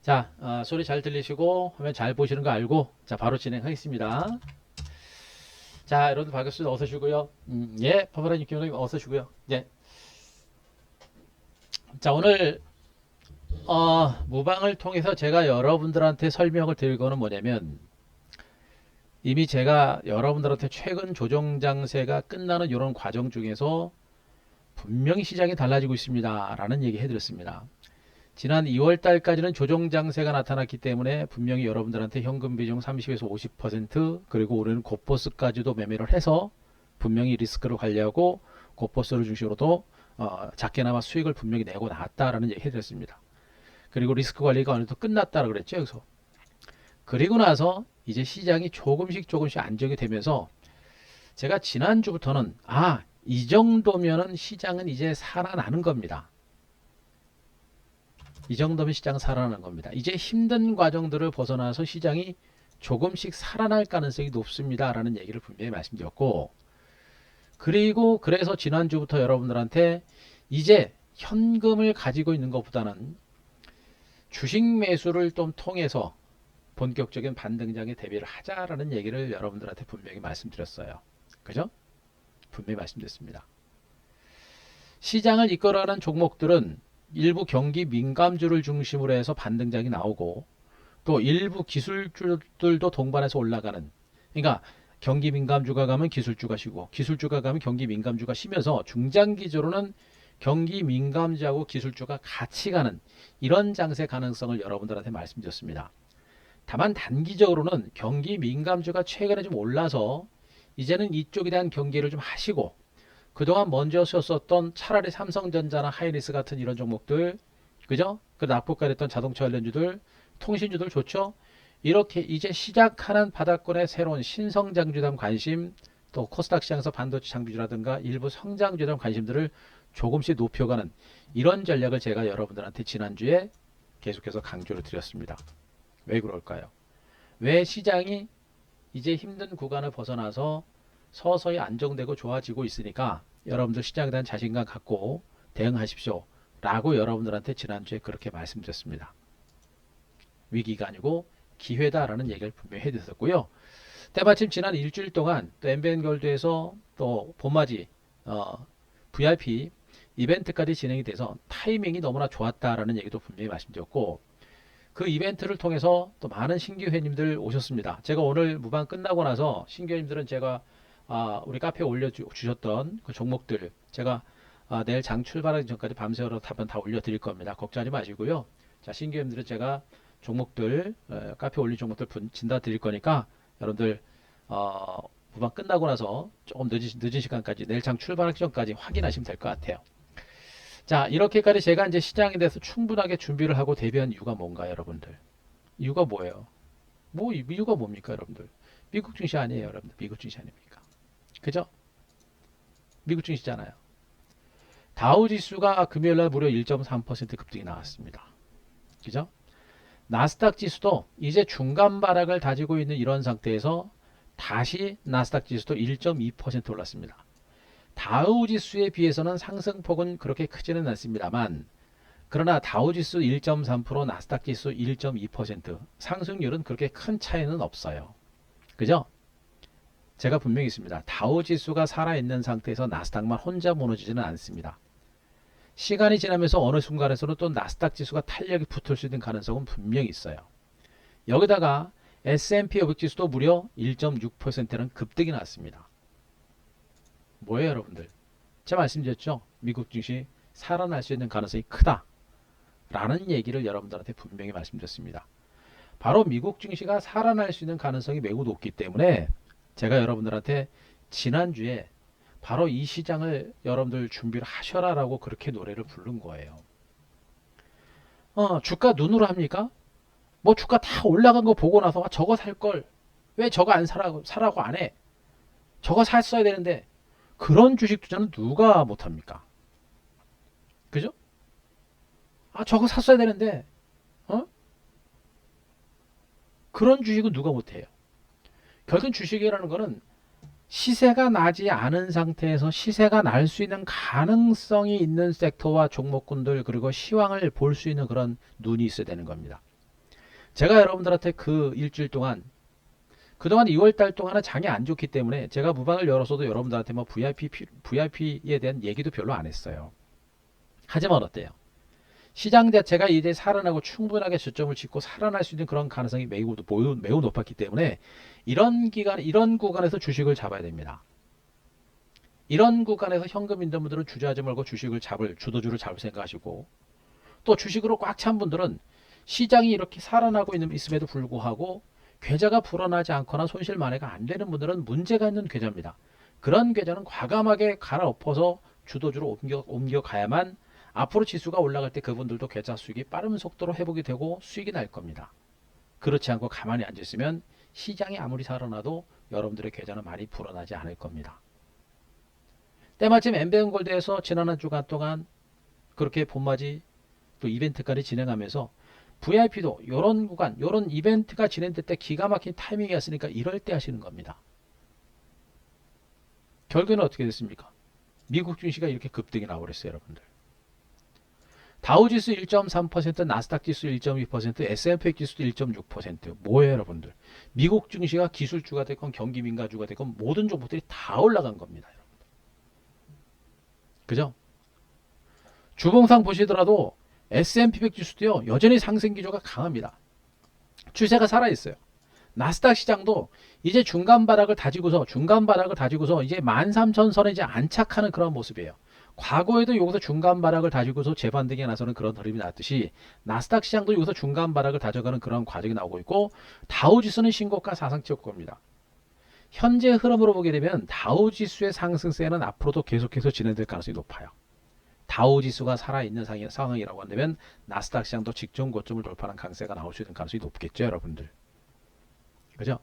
자, 소리 잘 들리시고 화면 잘 보시는 거 알고 자 바로 진행하겠습니다. 자, 여러분들 반갑습니다. 어서 오시고요. 예, 파파라님 김원님 어서 오시고요. 예. 자, 오늘 무방을 통해서 제가 여러분들한테 설명을 드릴 거는 뭐냐면 이미 제가 여러분들한테 최근 조정 장세가 끝나는 이런 과정 중에서 분명히 시장이 달라지고 있습니다. 라는 얘기 해드렸습니다. 지난 2월 달까지는 조정 장세가 나타났기 때문에 분명히 여러분들한테 현금 비중 30에서 50% 그리고 올해는 곧버스까지도 매매를 해서 분명히 리스크를 관리하고 곧버스를 중심으로도 작게나마 수익을 분명히 내고 나왔다라는 얘기 해드렸습니다. 그리고 리스크 관리가 어느 정도 끝났다고 그랬죠. 여기서. 그리고 나서 이제 시장이 조금씩 안정이 되면서 제가 지난주부터는 이 정도면은 시장은 이제 살아나는 겁니다. 이 정도면 시장은 살아나는 겁니다. 이제 힘든 과정들을 벗어나서 시장이 조금씩 살아날 가능성이 높습니다. 라는 얘기를 분명히 말씀드렸고, 그리고 그래서 지난주부터 여러분들한테 이제 현금을 가지고 있는 것보다는 주식 매수를 좀 통해서 본격적인 반등장에 대비를 하자라는 얘기를 여러분들한테 분명히 말씀드렸어요. 그죠? 분명히 말씀드렸습니다. 시장을 이끌어가는 종목들은 일부 경기 민감주를 중심으로 해서 반등장이 나오고 또 일부 기술주들도 동반해서 올라가는, 그러니까 경기 민감주가 가면 기술주가 쉬고 기술주가 가면 경기 민감주가 쉬면서 중장기적으로는 경기 민감주하고 기술주가 같이 가는 이런 장세 가능성을 여러분들한테 말씀드렸습니다. 다만 단기적으로는 경기 민감주가 최근에 좀 올라서 이제는 이쪽에 대한 경계를 좀 하시고 그동안 먼저 썼었던 차라리 삼성전자나 하이닉스 같은 이런 종목들, 그죠? 그 낙폭과했던 자동차 관련주들, 통신주들 좋죠? 이렇게 이제 시작하는 바닥권의 새로운 신성장주에 대한 관심, 또 코스닥 시장에서 반도체 장비주라든가 일부 성장주에 대한 관심들을 조금씩 높여가는 이런 전략을 제가 여러분들한테 지난주에 계속해서 강조를 드렸습니다. 왜 그럴까요? 왜 시장이 이제 힘든 구간을 벗어나서 서서히 안정되고 좋아지고 있으니까 여러분들 시장에 대한 자신감 갖고 대응하십시오. 라고 여러분들한테 지난주에 그렇게 말씀드렸습니다. 위기가 아니고 기회다라는 얘기를 분명히 해드렸고요. 때마침 지난 일주일 동안 또 엠벤골드에서 또 봄맞이 VIP 이벤트까지 진행이 돼서 타이밍이 너무나 좋았다라는 얘기도 분명히 말씀드렸고, 그 이벤트를 통해서 또 많은 신규 회원님들 오셨습니다. 제가 오늘 무방 끝나고 나서 신규 회원님들은 제가 우리 카페에 올려주셨던 그 종목들 제가 내일 장 출발하기 전까지 밤새워서 답변 다 올려드릴 겁니다. 걱정하지 마시고요. 자, 신규 회원님들은 제가 종목들 카페에 올린 종목들 진다 드릴 거니까 여러분들 무방 끝나고 나서 조금 늦은 시간까지 내일 장 출발하기 전까지 확인하시면 될 것 같아요. 자, 이렇게까지 제가 이제 시장에 대해서 충분하게 준비를 하고 대비한 이유가 뭔가요, 여러분들? 이유가 뭐예요? 이유가 뭡니까, 여러분들? 미국 증시 아니에요, 여러분들. 미국 증시 아닙니까? 그죠? 미국 증시잖아요. 다우 지수가 금요일 날 무려 1.3% 급등이 나왔습니다. 그죠? 나스닥 지수도 이제 중간 바닥을 다지고 있는 이런 상태에서 다시 나스닥 지수도 1.2% 올랐습니다. 다우 지수에 비해서는 상승폭은 그렇게 크지는 않습니다만, 그러나 다우 지수 1.3%, 나스닥 지수 1.2% 상승률은 그렇게 큰 차이는 없어요. 그죠? 제가 분명히 있습니다. 다우 지수가 살아있는 상태에서 나스닥만 혼자 무너지지는 않습니다. 시간이 지나면서 어느 순간에서는 또 나스닥 지수가 탄력이 붙을 수 있는 가능성은 분명히 있어요. 여기다가 S&P 500 지수도 무려 1.6%는 급등이 났습니다. 뭐예요, 여러분들? 제가 말씀드렸죠. 미국 증시 살아날 수 있는 가능성이 크다 라는 얘기를 여러분들한테 분명히 말씀드렸습니다. 바로 미국 증시가 살아날 수 있는 가능성이 매우 높기 때문에 제가 여러분들한테 지난주에 바로 이 시장을 여러분들 준비를 하셔라 라고 그렇게 노래를 부른 거예요. 주가 눈으로 합니까? 뭐 주가 다 올라간 거 보고 나서 저거 살 걸 왜 저거 안 사라고 안 해? 저거 샀어야 되는데, 그런 주식 투자는 누가 못합니까? 그죠? 저거 샀어야 되는데, 어? 그런 주식은 누가 못해요? 결국 주식이라는 거는 시세가 나지 않은 상태에서 시세가 날 수 있는 가능성이 있는 섹터와 종목군들 그리고 시황을 볼 수 있는 그런 눈이 있어야 되는 겁니다. 제가 여러분들한테 그 일주일 동안 그동안 2월 달 동안은 장이 안 좋기 때문에 제가 무방을 열었어도 여러분들한테 뭐 VIP에 대한 얘기도 별로 안 했어요. 하지만 어때요? 시장 자체가 이제 살아나고 충분하게 저점을 찍고 살아날 수 있는 그런 가능성이 매우 높았기 때문에 이런 구간에서 주식을 잡아야 됩니다. 이런 구간에서 현금 있는 분들은 주저하지 말고 주도주를 잡을 생각하시고, 또 주식으로 꽉 찬 분들은 시장이 이렇게 살아나고 있음에도 불구하고 계좌가 불어나지 않거나 손실 만회가 안 되는 분들은 문제가 있는 계좌입니다. 그런 계좌는 과감하게 갈아엎어서 주도주로 옮겨가야만 앞으로 지수가 올라갈 때 그분들도 계좌 수익이 빠른 속도로 회복이 되고 수익이 날 겁니다. 그렇지 않고 가만히 앉아있으면 시장이 아무리 살아나도 여러분들의 계좌는 많이 불어나지 않을 겁니다. 때마침 엠베운골드에서 지난 한 주간 동안 그렇게 봄맞이 또 이벤트까지 진행하면서 VIP도 이런 구간, 이런 이벤트가 진행될 때 기가 막힌 타이밍이었으니까 이럴 때 하시는 겁니다. 결과는 어떻게 됐습니까? 미국 증시가 이렇게 급등이 나와버렸어요, 여러분들. 다우지수 1.3%, 나스닥 지수 1.2%, S&P 지수도 1.6%. 뭐예요, 여러분들? 미국 증시가 기술주가 됐건 경기 민감주가 됐건 모든 종목들이 다 올라간 겁니다, 여러분. 그죠? 주봉상 보시더라도 S&P 100 지수도요, 여전히 상승 기조가 강합니다. 추세가 살아있어요. 나스닥 시장도 이제 중간 바닥을 다지고서 이제 13,000선에 이제 안착하는 그런 모습이에요. 과거에도 여기서 중간 바닥을 다지고서 재반등에 나서는 그런 흐름이 나왔듯이 나스닥 시장도 여기서 중간 바닥을 다져가는 그런 과정이 나오고 있고, 다우지수는 신고가 사상 찍을 겁니다. 현재 흐름으로 보게 되면 다우지수의 상승세는 앞으로도 계속해서 진행될 가능성이 높아요. 다우지수가 살아있는 상황이라고 한다면 나스닥 시장도 직전 고점을 돌파하는 강세가 나올 수 있는 가능성이 높겠죠, 여러분들. 그죠?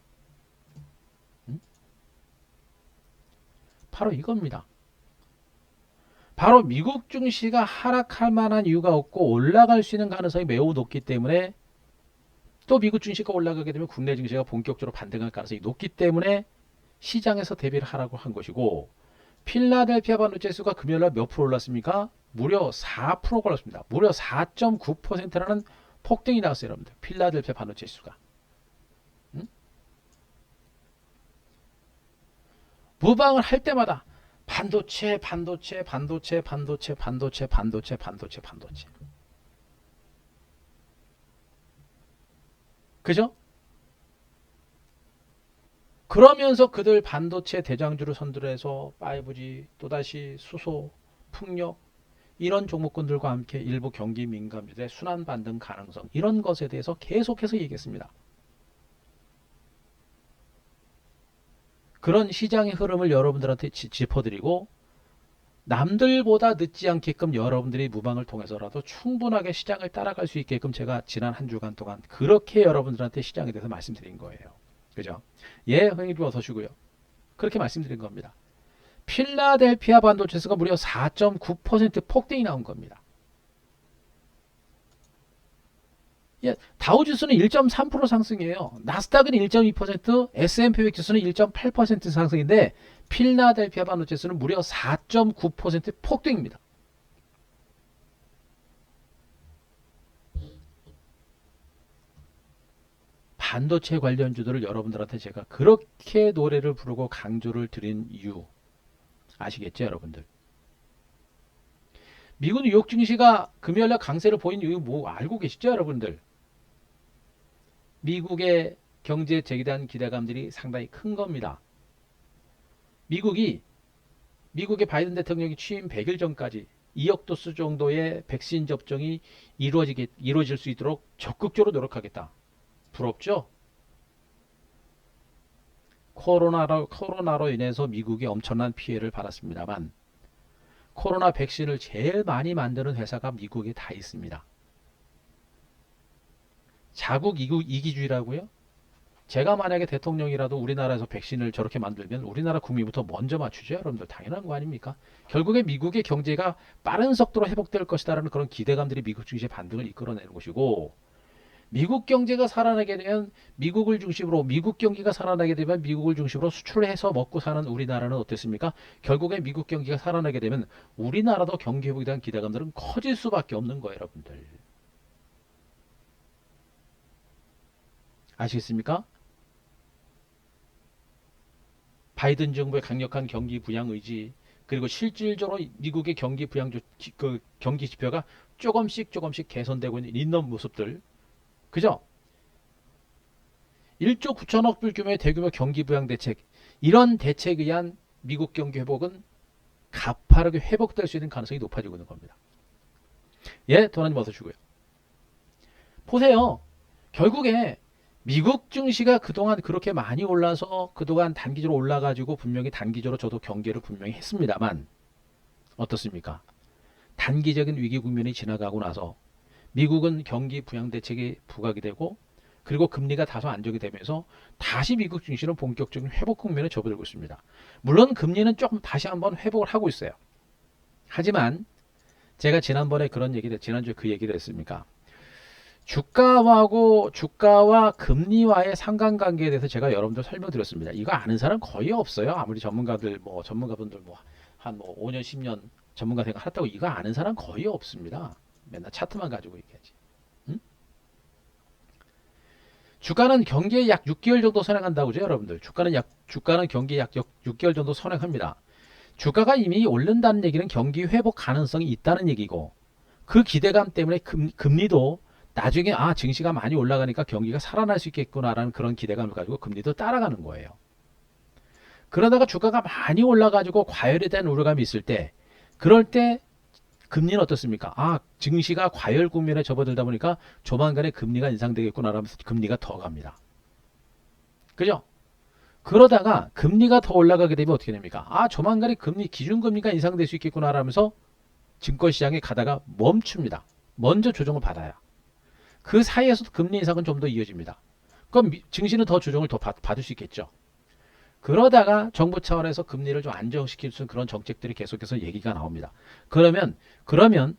바로 이겁니다. 바로 미국 증시가 하락할 만한 이유가 없고 올라갈 수 있는 가능성이 매우 높기 때문에, 또 미국 증시가 올라가게 되면 국내 증시가 본격적으로 반등할 가능성이 높기 때문에 시장에서 대비를 하라고 한 것이고, 필라델피아 반도체 지수가 금요일날 몇 프로 올랐습니까? 무려 4%가 올랐습니다. 무려 4.9%라는 폭등이 나왔어요, 여러분들. 필라델피아 반도체 지수가. 무방을 할 때마다 반도체. 그죠? 그러면서 그들 반도체 대장주를 선들해서 5G, 또다시 수소, 풍력, 이런 종목군들과 함께 일부 경기 민감주들의 순환 반등 가능성, 이런 것에 대해서 계속해서 얘기했습니다. 그런 시장의 흐름을 여러분들한테 짚어드리고, 남들보다 늦지 않게끔 여러분들이 무방을 통해서라도 충분하게 시장을 따라갈 수 있게끔 제가 지난 한 주간 동안 그렇게 여러분들한테 시장에 대해서 말씀드린 거예요. 그죠? 예, 형님 어서 오시고요. 그렇게 말씀드린 겁니다. 필라델피아 반도체가 무려 4.9% 폭등이 나온 겁니다. 예, 다우지수는 1.3% 상승이에요. 나스닥은 1.2%, S&P 100 지수는 1.8% 상승인데 필라델피아 반도체는 무려 4.9% 폭등입니다. 반도체 관련주들을 여러분들한테 제가 그렇게 노래를 부르고 강조를 드린 이유 아시겠죠, 여러분들? 미국 뉴욕 증시가 금요일날 강세를 보인 이유 뭐 알고 계시죠, 여러분들? 미국의 경제 재기대한 기대감들이 상당히 큰 겁니다. 미국의 바이든 대통령이 취임 100일 전까지 2억 도수 정도의 백신 접종이 이루어질 수 있도록 적극적으로 노력하겠다. 부럽죠? 코로나로 인해서 미국이 엄청난 피해를 받았습니다만, 코로나 백신을 제일 많이 만드는 회사가 미국에 다 있습니다. 자국 이기주의라고요? 제가 만약에 대통령이라도 우리나라에서 백신을 저렇게 만들면 우리나라 국민부터 먼저 맞추죠, 여러분들. 당연한 거 아닙니까? 결국에 미국의 경제가 빠른 속도로 회복될 것이다라는 그런 기대감들이 미국 증시의 반등을 이끌어내는 것이고, 미국 경제가 살아나게 되면 미국 경기가 살아나게 되면 미국을 중심으로 수출을 해서 먹고 사는 우리나라는 어땠습니까? 결국에 미국 경기가 살아나게 되면 우리나라도 경기 회복에 대한 기대감들은 커질 수밖에 없는 거예요, 여러분들. 아시겠습니까? 바이든 정부의 강력한 경기 부양 의지, 그리고 실질적으로 미국의 경기 부양 그 경기 지표가 조금씩 개선되고 있는 모습들. 그죠? 1조 9천억 불 규모의 대규모 경기 부양 대책. 이런 대책에 의한 미국 경기 회복은 가파르게 회복될 수 있는 가능성이 높아지고 있는 겁니다. 예, 도나님 어서 주고요. 보세요. 결국에 미국 증시가 그동안 그렇게 많이 올라서 그동안 단기적으로 올라가지고 분명히 단기적으로 저도 경계를 분명히 했습니다만 어떻습니까? 단기적인 위기 국면이 지나가고 나서 미국은 경기 부양 대책이 부각이 되고 그리고 금리가 다소 안정이 되면서 다시 미국 증시는 본격적인 회복 국면에 접어들고 있습니다. 물론 금리는 조금 다시 한번 회복을 하고 있어요. 하지만 제가 지난번에 그런 얘기를 지난주에 그 얘기를 했습니까? 주가와 금리와의 상관관계에 대해서 제가 여러분들 설명드렸습니다. 이거 아는 사람 거의 없어요. 아무리 전문가분들 한 5년 10년 전문가 생각했다고 이거 아는 사람 거의 없습니다. 맨날 차트만 가지고 얘기하지. 응? 주가는 경기에 약 6개월 정도 선행한다고죠, 여러분들. 주가는 경기에 약 6개월 정도 선행합니다. 주가가 이미 오른다는 얘기는 경기 회복 가능성이 있다는 얘기고 그 기대감 때문에 금리도 나중에 증시가 많이 올라가니까 경기가 살아날 수 있겠구나라는 그런 기대감을 가지고 금리도 따라가는 거예요. 그러다가 주가가 많이 올라가지고 과열에 대한 우려감이 있을 때 그럴 때 금리는 어떻습니까? 증시가 과열 국면에 접어들다 보니까 조만간에 금리가 인상되겠구나라면서 금리가 더 갑니다. 그죠? 그러다가 금리가 더 올라가게 되면 어떻게 됩니까? 조만간에 기준금리가 인상될 수 있겠구나라면서 증권시장에 가다가 멈춥니다. 먼저 조정을 받아요. 그 사이에서도 금리 인상은 좀 더 이어집니다. 그럼 증시는 더 조정을 더 받을 수 있겠죠. 그러다가 정부 차원에서 금리를 좀 안정시킬 수 있는 그런 정책들이 계속해서 얘기가 나옵니다. 그러면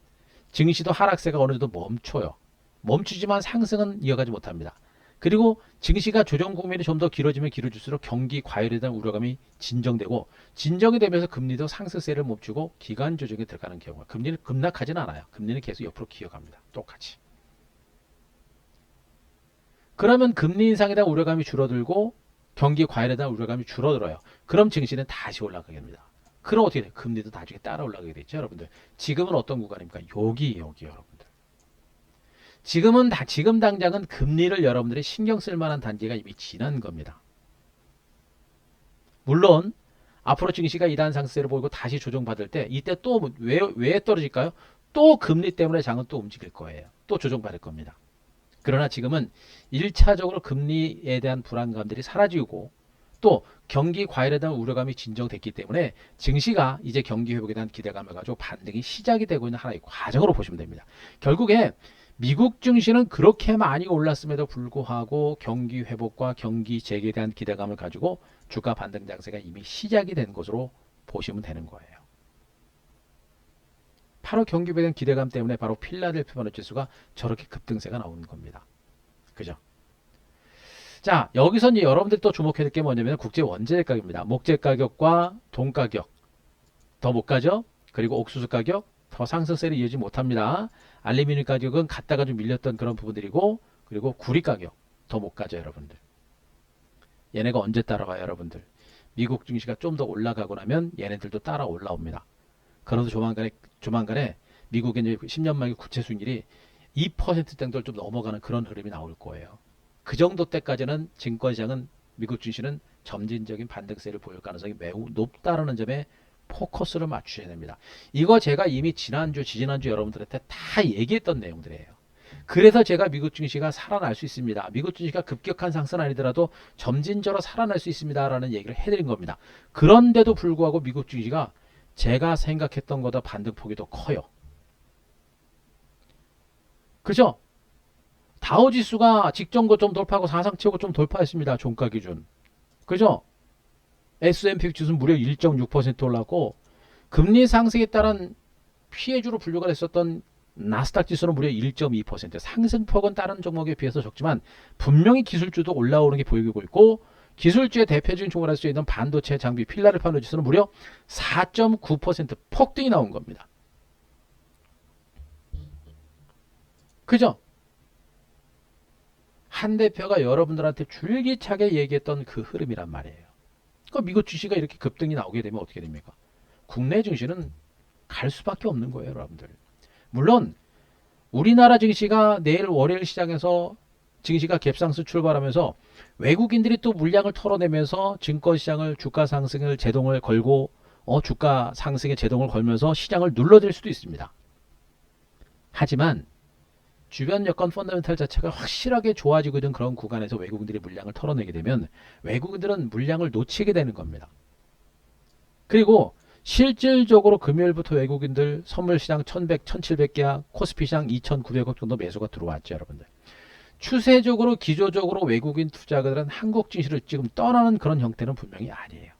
증시도 하락세가 어느 정도 멈춰요. 멈추지만 상승은 이어가지 못합니다. 그리고 증시가 조정 국면이 좀 더 길어지면 길어질수록 경기 과열에 대한 우려감이 진정이 되면서 금리도 상승세를 멈추고 기간 조정에 들어가는 경우 금리는 급락하지는 않아요. 금리는 계속 옆으로 기어갑니다. 똑같이. 그러면 금리 인상에 대한 우려감이 줄어들고 경기 과열에 대한 우려감이 줄어들어요. 그럼 증시는 다시 올라가게 됩니다. 그럼 어떻게 돼요? 금리도 나중에 따라 올라가게 되죠, 여러분들. 지금은 어떤 구간입니까? 여기 여러분들. 지금 당장은 금리를 여러분들이 신경 쓸 만한 단계가 이미 지난 겁니다. 물론 앞으로 증시가 2단 상승세를 보이고 다시 조정받을 때 이때 또 왜 떨어질까요? 또 금리 때문에 장은 또 움직일 거예요. 또 조정받을 겁니다. 그러나 지금은 1차적으로 금리에 대한 불안감들이 사라지고 또 경기 과열에 대한 우려감이 진정됐기 때문에 증시가 이제 경기 회복에 대한 기대감을 가지고 반등이 시작이 되고 있는 하나의 과정으로 보시면 됩니다. 결국에 미국 증시는 그렇게 많이 올랐음에도 불구하고 경기 회복과 경기 재개에 대한 기대감을 가지고 주가 반등 장세가 이미 시작이 된 것으로 보시면 되는 거예요. 바로 경기에 대한 기대감 때문에 바로 필라델피아 반도체 지수가 저렇게 급등세가 나오는 겁니다. 그죠? 자, 여기서 이제 여러분들이 또 주목해야 될 게 뭐냐면 국제 원자재 가격입니다. 목재 가격과 돈 가격 더 못 가죠? 그리고 옥수수 가격 더 상승세를 이어지지 못합니다. 알루미늄 가격은 갔다가 좀 밀렸던 그런 부분들이고 그리고 구리 가격 더 못 가죠, 여러분들. 얘네가 언제 따라와요, 여러분들? 미국 증시가 좀 더 올라가고 나면 얘네들도 따라 올라옵니다. 그래도 조만간에 미국의 이제 10년 만기 국채 수익률이 2%대를 좀 넘어가는 그런 흐름이 나올 거예요. 그 정도 때까지는 증권시장은 미국 증시는 점진적인 반등세를 보일 가능성이 매우 높다는 점에 포커스를 맞추셔야 됩니다. 이거 제가 이미 지지난주 여러분들한테 다 얘기했던 내용들이에요. 그래서 제가 미국 증시가 살아날 수 있습니다. 미국 증시가 급격한 상승은 아니더라도 점진적으로 살아날 수 있습니다라는 얘기를 해드린 겁니다. 그런데도 불구하고 미국 증시가 제가 생각했던 것보다 반등폭이 더 커요. 그죠? 다우지수가 직전고 좀 돌파하고 사상치고 좀 돌파했습니다. 종가 기준. 그죠? S&P 지수는 무려 1.6% 올랐고 금리 상승에 따른 피해주로 분류가 됐었던 나스닥 지수는 무려 1.2% 상승폭은 다른 종목에 비해서 적지만 분명히 기술주도 올라오는 게 보이고 있고 기술주의 대표적인 종목으로 할 수 있는 반도체 장비 필라델피아 지수는 무려 4.9% 폭등이 나온 겁니다. 그죠? 한 대표가 여러분들한테 줄기차게 얘기했던 그 흐름이란 말이에요. 그러니까 미국 주식이 이렇게 급등이 나오게 되면 어떻게 됩니까? 국내 증시는 갈 수밖에 없는 거예요, 여러분들. 물론 우리나라 증시가 내일 월요일 시장에서 증시가 갭상승 출발하면서 외국인들이 또 물량을 털어내면서 증권시장을 주가 상승을 제동을 걸고 주가 상승에 제동을 걸면서 시장을 눌러줄 수도 있습니다. 하지만 주변 여건 펀더멘탈 자체가 확실하게 좋아지고 있는 그런 구간에서 외국인들이 물량을 털어내게 되면 외국인들은 물량을 놓치게 되는 겁니다. 그리고 실질적으로 금요일부터 외국인들 선물시장 1100, 1700개야 코스피시장 2900억 정도 매수가 들어왔죠, 여러분들. 추세적으로 기조적으로 외국인 투자가들은 한국 증시를 지금 떠나는 그런 형태는 분명히 아니에요.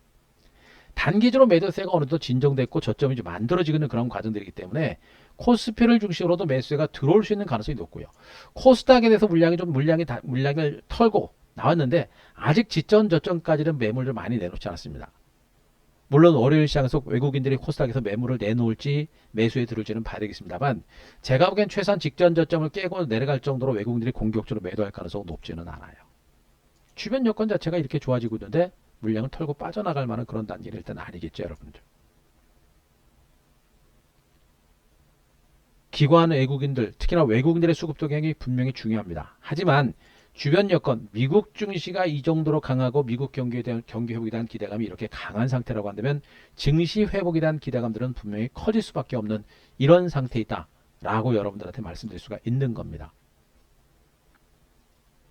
단기적으로 매도세가 어느 정도 진정됐고 저점이 좀 만들어지고 있는 그런 과정들이기 때문에 코스피를 중심으로도 매수세가 들어올 수 있는 가능성이 높고요. 코스닥에 대해서 물량을 털고 나왔는데 아직 지점 저점까지는 매물을 많이 내놓지 않았습니다. 물론 월요일 시장에서 외국인들이 코스닥에서 매물을 내놓을지 매수에 들을지는 봐야 되겠습니다만 제가 보기엔 최소한 직전 저점을 깨고 내려갈 정도로 외국인들이 공격적으로 매도할 가능성은 높지는 않아요. 주변 여건 자체가 이렇게 좋아지고 있는데 물량을 털고 빠져나갈 만한 그런 단계는 일단 아니겠죠, 여러분들. 기관 외국인들, 특히나 외국인들의 수급 동향이 분명히 중요합니다. 하지만 주변 여건, 미국 증시가 이 정도로 강하고 미국 경기 회복에 대한 기대감이 이렇게 강한 상태라고 한다면 증시 회복에 대한 기대감들은 분명히 커질 수밖에 없는 이런 상태이다 라고 여러분들한테 말씀드릴 수가 있는 겁니다.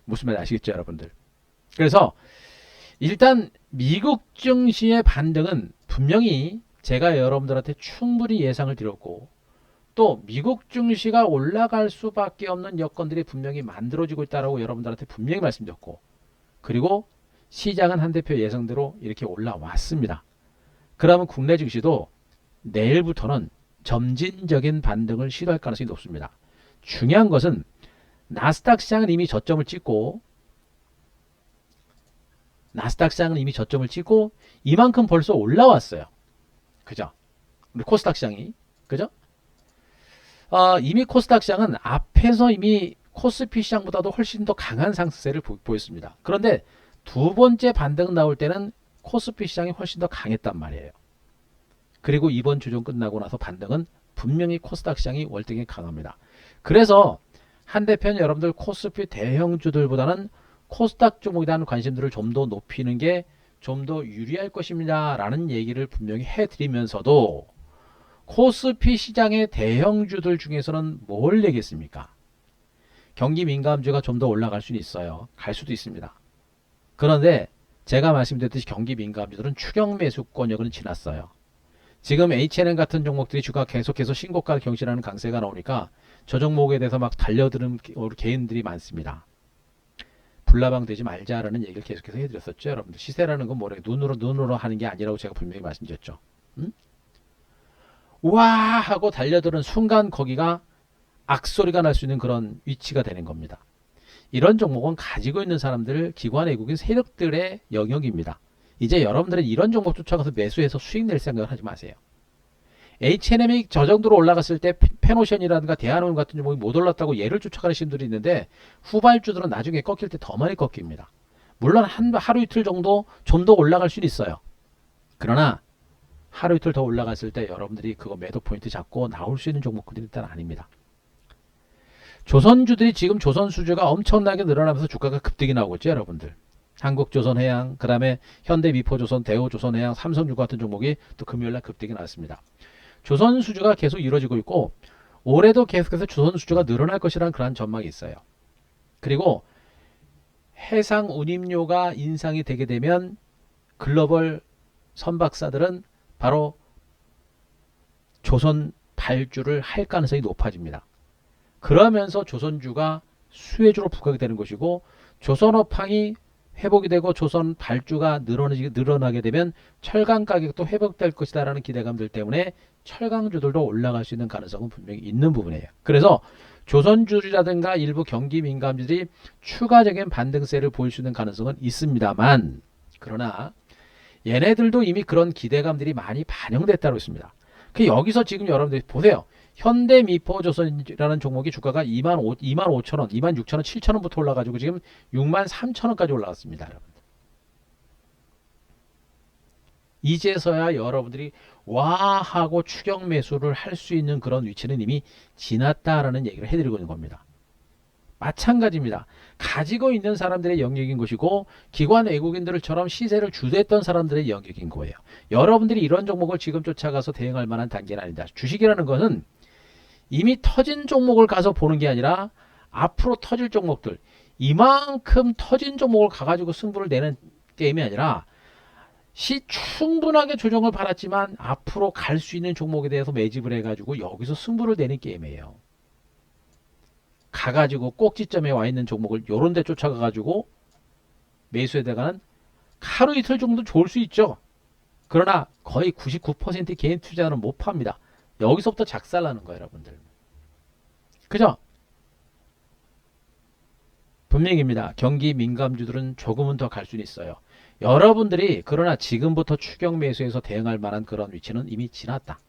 무슨 말인지 아시겠죠, 여러분들? 그래서 일단 미국 증시의 반등은 분명히 제가 여러분들한테 충분히 예상을 드렸고 또 미국 증시가 올라갈 수밖에 없는 여건들이 분명히 만들어지고 있다고 여러분들한테 분명히 말씀드렸고 그리고 시장은 한 대표 예상대로 이렇게 올라왔습니다. 그러면 국내 증시도 내일부터는 점진적인 반등을 시도할 가능성이 높습니다. 중요한 것은 나스닥 시장은 이미 저점을 찍고 이만큼 벌써 올라왔어요. 그죠? 우리 코스닥 시장이. 그죠? 이미 코스닥 시장은 앞에서 이미 코스피 시장보다도 훨씬 더 강한 상승세를 보였습니다. 그런데 두 번째 반등 나올 때는 코스피 시장이 훨씬 더 강했단 말이에요. 그리고 이번 주종 끝나고 나서 반등은 분명히 코스닥 시장이 월등히 강합니다. 그래서 한 대표는 여러분들 코스피 대형주들보다는 코스닥 종목에 대한 관심들을 좀 더 높이는 게 좀 더 유리할 것입니다 라는 얘기를 분명히 해드리면서도 코스피 시장의 대형주들 중에서는 뭘 내겠습니까? 경기 민감주가 좀 더 올라갈 수는 있어요. 갈 수도 있습니다. 그런데 제가 말씀드렸듯이 경기 민감주들은 추격 매수권역은 지났어요. 지금 H&M 같은 종목들이 주가 계속해서 신고가를 경신하는 강세가 나오니까 저 종목에 대해서 막 달려드는 개인들이 많습니다. 불나방 되지 말자라는 얘기를 계속해서 해드렸었죠. 여러분들 시세라는 건 뭐래요? 눈으로 하는 게 아니라고 제가 분명히 말씀드렸죠. 우와 하고 달려드는 순간 거기가 악소리가 날 수 있는 그런 위치가 되는 겁니다. 이런 종목은 가지고 있는 사람들, 기관 외국인 세력들의 영역입니다. 이제 여러분들은 이런 종목 쫓아가서 매수해서 수익 낼 생각을 하지 마세요. H&M이 저 정도로 올라갔을 때 페노션이라든가 대한항공 같은 종목이 못 올랐다고 얘를 쫓아가는 분들이 있는데 후발주들은 나중에 꺾일 때 더 많이 꺾입니다. 물론 하루 이틀 정도 좀 더 올라갈 수는 있어요. 그러나 하루 이틀 더 올라갔을 때 여러분들이 그거 매도 포인트 잡고 나올 수 있는 종목들이 일단 아닙니다. 조선주들이 지금 조선수주가 엄청나게 늘어나면서 주가가 급등이 나오고 있죠, 여러분들. 한국조선해양, 그 다음에 현대미포조선, 대우조선해양, 삼성주 같은 종목이 또 금요일날 급등이 나왔습니다. 조선수주가 계속 이루어지고 있고 올해도 계속해서 조선수주가 늘어날 것이라는 그런 전망이 있어요. 그리고 해상 운임료가 인상이 되게 되면 글로벌 선박사들은 바로 조선 발주를 할 가능성이 높아집니다. 그러면서 조선주가 수혜주로 부각이 되는 것이고 조선업황이 회복이 되고 조선 발주가 늘어나게 되면 철강 가격도 회복될 것이다라는 기대감들 때문에 철강주들도 올라갈 수 있는 가능성은 분명히 있는 부분이에요. 그래서 조선주라든가 일부 경기 민감주들이 추가적인 반등세를 보일 수 있는 가능성은 있습니다만 그러나 얘네들도 이미 그런 기대감들이 많이 반영됐다고 했습니다. 여기서 지금 여러분들이 보세요. 현대미포조선이라는 종목이 주가가 25,000원, 26,000원, 7,000원부터 올라가지고 지금 63,000원까지 올라갔습니다. 여러분. 이제서야 여러분들이 와 하고 추격 매수를 할 수 있는 그런 위치는 이미 지났다라는 얘기를 해드리고 있는 겁니다. 마찬가지입니다. 가지고 있는 사람들의 영역인 것이고 기관 외국인들처럼 시세를 주도했던 사람들의 영역인 거예요. 여러분들이 이런 종목을 지금 쫓아가서 대응할 만한 단계는 아니다. 주식이라는 것은 이미 터진 종목을 가서 보는 게 아니라 앞으로 터질 종목들, 이만큼 터진 종목을 가가지고 승부를 내는 게임이 아니라 충분하게 조정을 받았지만 앞으로 갈 수 있는 종목에 대해서 매집을 해가지고 여기서 승부를 내는 게임이에요. 가가지고 꼭지점에 와 있는 종목을 요런 데 쫓아가가지고 매수해 들어가는 하루 이틀 정도 좋을 수 있죠. 그러나 거의 99% 개인 투자는 못 팝니다. 여기서부터 작살나는 거예요, 여러분들. 그죠? 분명입니다. 경기 민감주들은 조금은 더 갈 수는 있어요. 여러분들이 그러나 지금부터 추격 매수해서 대응할 만한 그런 위치는 이미 지났다.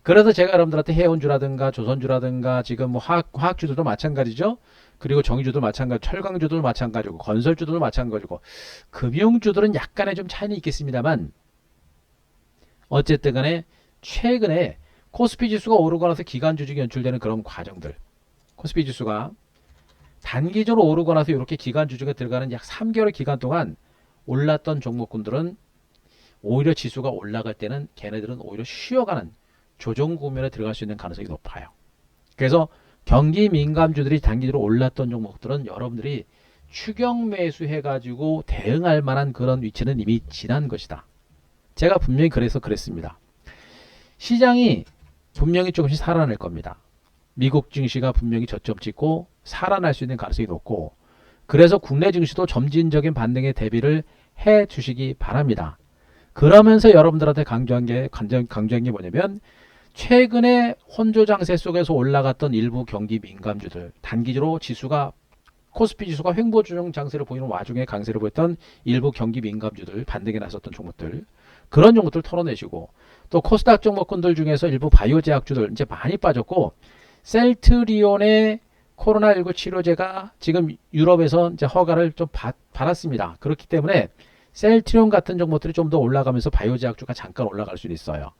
그래서 제가 여러분들한테 해운주라든가 조선주라든가 지금 뭐 화학주들도 마찬가지죠. 그리고 정유주도 마찬가지, 철강주도 마찬가지고, 건설주도 마찬가지고, 금융주들은 약간의 좀 차이는 있겠습니다만 어쨌든 간에 최근에 코스피 지수가 오르고 나서 기간 조직이 연출되는 그런 과정들, 코스피 지수가 단기적으로 오르고 나서 이렇게 기간 조직에 들어가는 약 3개월의 기간 동안 올랐던 종목군들은 오히려 지수가 올라갈 때는 걔네들은 오히려 쉬어가는 조정 국면에 들어갈 수 있는 가능성이 높아요. 그래서 경기 민감주들이 단기적으로 올랐던 종목들은 여러분들이 추격 매수해가지고 대응할 만한 그런 위치는 이미 지난 것이다. 제가 분명히 그래서 그랬습니다. 시장이 분명히 조금씩 살아날 겁니다. 미국 증시가 분명히 저점 찍고 살아날 수 있는 가능성이 높고, 그래서 국내 증시도 점진적인 반등에 대비를 해 주시기 바랍니다. 그러면서 여러분들한테 강조한 게 뭐냐면, 최근에 혼조 장세 속에서 올라갔던 일부 경기 민감주들, 단기적으로 지수가 코스피 지수가 횡보 조정 장세를 보이는 와중에 강세를 보였던 일부 경기 민감주들, 반등에 나섰던 종목들, 그런 종목들 털어내시고, 또 코스닥 종목군들 중에서 일부 바이오 제약주들 이제 많이 빠졌고, 셀트리온의 코로나19 치료제가 지금 유럽에서 이제 허가를 좀 받았습니다. 그렇기 때문에 셀트리온 같은 종목들이 좀 더 올라가면서 바이오 제약주가 잠깐 올라갈 수는 있어요.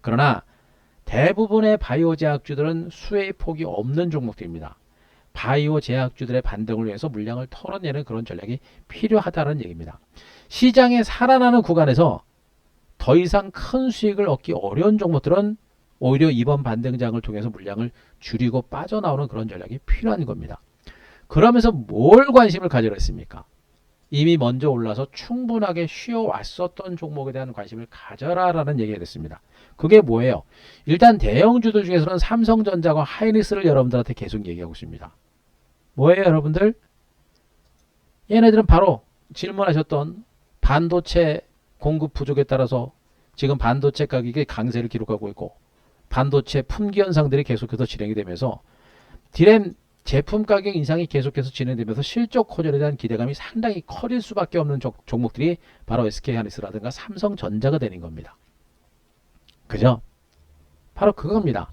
그러나 대부분의 바이오 제약주들은 수혜의 폭이 없는 종목들입니다. 바이오 제약주들의 반등을 위해서 물량을 털어내는 그런 전략이 필요하다는 얘기입니다. 시장에 살아나는 구간에서 더 이상 큰 수익을 얻기 어려운 종목들은 오히려 이번 반등장을 통해서 물량을 줄이고 빠져나오는 그런 전략이 필요한 겁니다. 그러면서 뭘 관심을 가지려 했습니까? 이미 먼저 올라서 충분하게 쉬어왔었던 종목에 대한 관심을 가져라라는 얘기가 됐습니다. 그게 뭐예요? 일단 대형주들 중에서는 삼성전자와 하이닉스를 여러분들한테 계속 얘기하고 있습니다. 뭐예요, 여러분들? 얘네들은 바로 질문하셨던 반도체 공급 부족에 따라서 지금 반도체 가격이 강세를 기록하고 있고, 반도체 품귀 현상들이 계속해서 진행이 되면서 디램 제품 가격 인상이 계속해서 진행되면서 실적 호전에 대한 기대감이 상당히 커질 수밖에 없는 종목들이 바로 SK하이닉스라든가 삼성전자가 되는 겁니다. 그죠? 바로 그겁니다.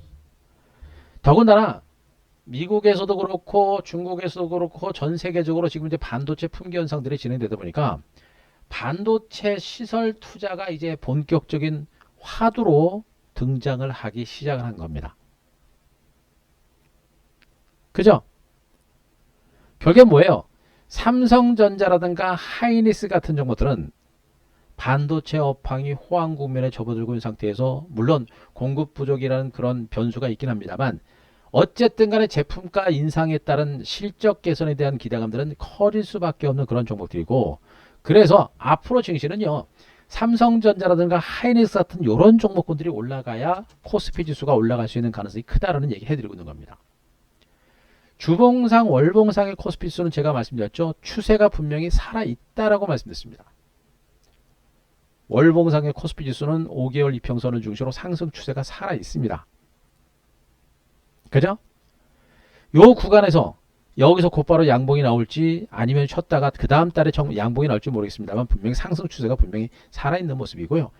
더군다나 미국에서도 그렇고 중국에서도 그렇고 전 세계적으로 지금 이제 반도체 품귀 현상들이 진행되다 보니까 반도체 시설 투자가 이제 본격적인 화두로 등장을 하기 시작을 한 겁니다. 그죠? 결국엔 뭐예요? 삼성전자라든가 하이닉스 같은 종목들은 반도체 업황이 호황 국면에 접어들고 있는 상태에서, 물론 공급 부족이라는 그런 변수가 있긴 합니다만, 어쨌든 간에 제품가 인상에 따른 실적 개선에 대한 기대감들은 커질 수밖에 없는 그런 종목들이고, 그래서 앞으로 증시는요, 삼성전자라든가 하이닉스 같은 이런 종목군들이 올라가야 코스피 지수가 올라갈 수 있는 가능성이 크다라는 얘기 해드리고 있는 겁니다. 주봉상, 월봉상의 코스피 지수는 제가 말씀드렸죠. 추세가 분명히 살아있다라고 말씀드렸습니다. 월봉상의 코스피 지수는 5개월 이평선을 중심으로 상승 추세가 살아있습니다. 그죠? 요 구간에서 여기서 곧바로 양봉이 나올지 아니면 쉬었다가 그 다음 달에 양봉이 나올지 모르겠습니다만 분명히 상승 추세가 분명히 살아있는 모습이고요.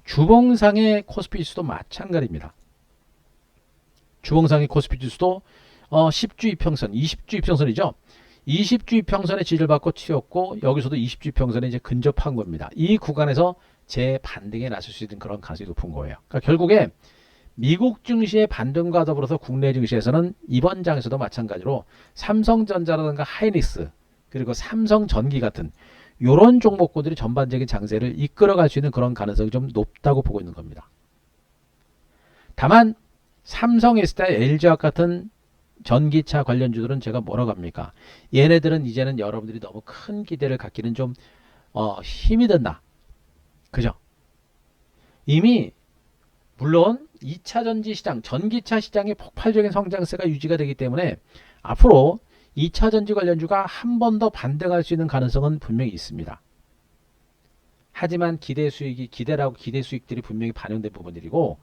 주봉상의 코스피 지수도 마찬가지입니다. 주봉상의 코스피 지수도 10주 이평선, 20주 이평선이죠. 20주 이평선의 지지를 받고 튀었고 여기서도 20주 이평선에 이제 근접한 겁니다. 이 구간에서 재반등에 나설 수 있는 그런 가능성이 높은 거예요. 그러니까 결국에 미국 증시의 반등과 더불어서 국내 증시에서는 이번 장에서도 마찬가지로 삼성전자라든가 하이닉스 그리고 삼성전기 같은 이런 종목군들이 전반적인 장세를 이끌어갈 수 있는 그런 가능성이 좀 높다고 보고 있는 겁니다. 다만 삼성, SDI, LG화학 같은 전기차 관련주들은 제가 뭐라고 합니까? 얘네들은 이제는 여러분들이 너무 큰 기대를 갖기는 좀 힘이 든다. 그죠? 이미 물론 2차 전지 시장, 전기차 시장의 폭발적인 성장세가 유지가 되기 때문에 앞으로 2차 전지 관련주가 한 번 더 반등할 수 있는 가능성은 분명히 있습니다. 하지만 기대 수익들이 분명히 반영된 부분들이고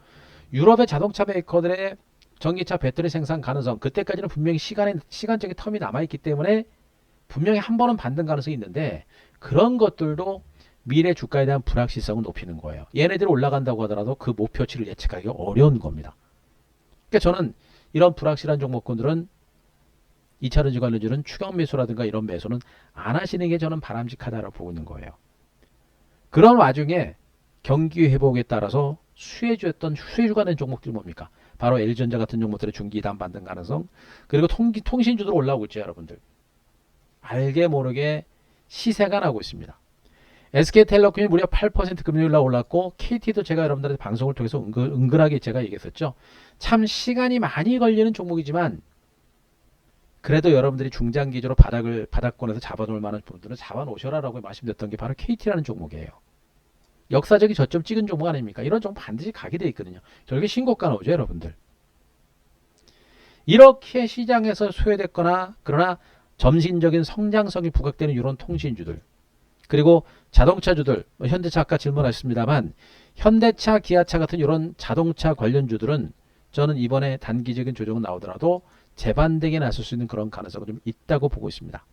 유럽의 자동차 메이커들의 전기차 배터리 생산 가능성 그때까지는 분명히 시간적인 텀이 남아있기 때문에 분명히 한 번은 반등 가능성이 있는데 그런 것들도 미래 주가에 대한 불확실성을 높이는 거예요. 얘네들이 올라간다고 하더라도 그 목표치를 예측하기가 어려운 겁니다. 그러니까 저는 이런 불확실한 종목군들은 2차 전지 관련주는 추격 매수라든가 이런 매수는 안 하시는 게 저는 바람직하다고 보고 있는 거예요. 그런 와중에 경기 회복에 따라서 수혜주가 된 종목들이 뭡니까? 바로 LG전자 같은 종목들의 중기단 반등 가능성 그리고 통신주들 올라오고 있죠 여러분들. 알게 모르게 시세가 나고 있습니다. SK텔레콤이 무려 8% 금요일날 올랐고 KT도 제가 여러분들한테 방송을 통해서 은근하게 제가 얘기했었죠. 참 시간이 많이 걸리는 종목이지만 그래도 여러분들이 중장기적으로 바닥권에서 잡아놓을 만한 분들은 잡아놓으셔라라고 말씀드렸던 게 바로 KT라는 종목이에요. 역사적인 저점 찍은 종목 아닙니까? 이런 종목 반드시 가게 돼 있거든요. 결국에 신고가 나오죠 여러분들. 이렇게 시장에서 소외됐거나 그러나 점진적인 성장성이 부각되는 이런 통신주들 그리고 자동차주들 현대차 아까 질문하셨습니다만 현대차 기아차 같은 이런 자동차 관련주들은 저는 이번에 단기적인 조정은 나오더라도 재반등에 나설 수 있는 그런 가능성이 좀 있다고 보고 있습니다.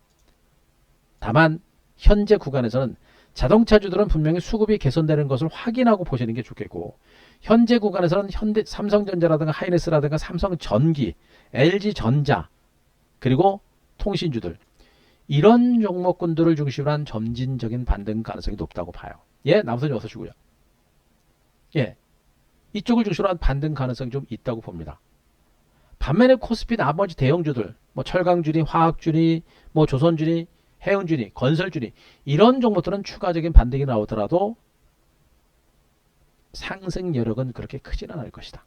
다만 현재 구간에서는 자동차주들은 분명히 수급이 개선되는 것을 확인하고 보시는 게 좋겠고 현재 구간에서는 삼성전자라든가 하이닉스라든가 삼성전기, LG전자 그리고 통신주들 이런 종목군들을 중심으로 한 점진적인 반등 가능성이 높다고 봐요. 예, 남선이 어서 주고요. 예, 이쪽을 중심으로 한 반등 가능성이 좀 있다고 봅니다. 반면에 코스피 나머지 대형주들 뭐 철강주니 화학주니 뭐 조선주니 해운주니 건설주니 이런 종목들은 추가적인 반등이 나오더라도 상승 여력은 그렇게 크지는 않을 것이다.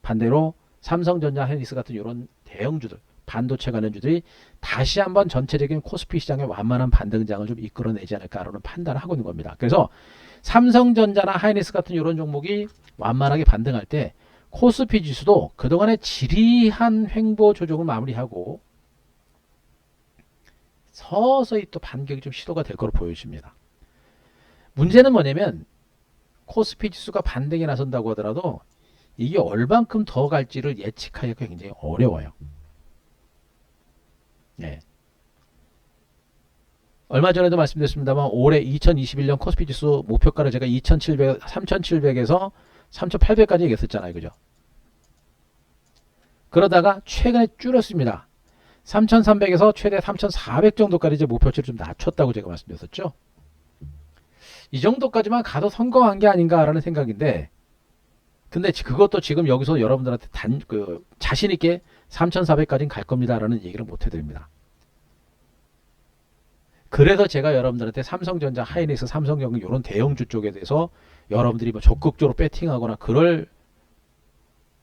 반대로 삼성전자, 하이닉스 같은 이런 대형주들 반도체 관련주들이 다시 한번 전체적인 코스피 시장의 완만한 반등장을 좀 이끌어내지 않을까라는 판단을 하고 있는 겁니다. 그래서 삼성전자나 하이닉스 같은 이런 종목이 완만하게 반등할 때 코스피 지수도 그동안의 지리한 횡보 조정을 마무리하고 서서히 또 반격이 좀 시도가 될 거로 보여집니다. 문제는 뭐냐면 코스피 지수가 반등에 나선다고 하더라도 이게 얼만큼 더 갈지를 예측하기가 굉장히 어려워요. 네. 얼마 전에도 말씀드렸습니다만 올해 2021년 코스피 지수 목표가를 제가 3,700에서 3,800까지 얘기했었잖아요. 그죠? 그러다가 최근에 줄였습니다. 3,300에서 최대 3,400 정도까지 이제 목표치를 좀 낮췄다고 제가 말씀드렸었죠. 이 정도까지만 가도 성공한 게 아닌가라는 생각인데 근데 그것도 지금 여기서 여러분들한테 자신 있게 3,400까지는 갈 겁니다라는 얘기를 못 해드립니다. 그래서 제가 여러분들한테 삼성전자, 하이닉스, 삼성전기 이런 대형주 쪽에 대해서 여러분들이 뭐 적극적으로 배팅하거나 그럴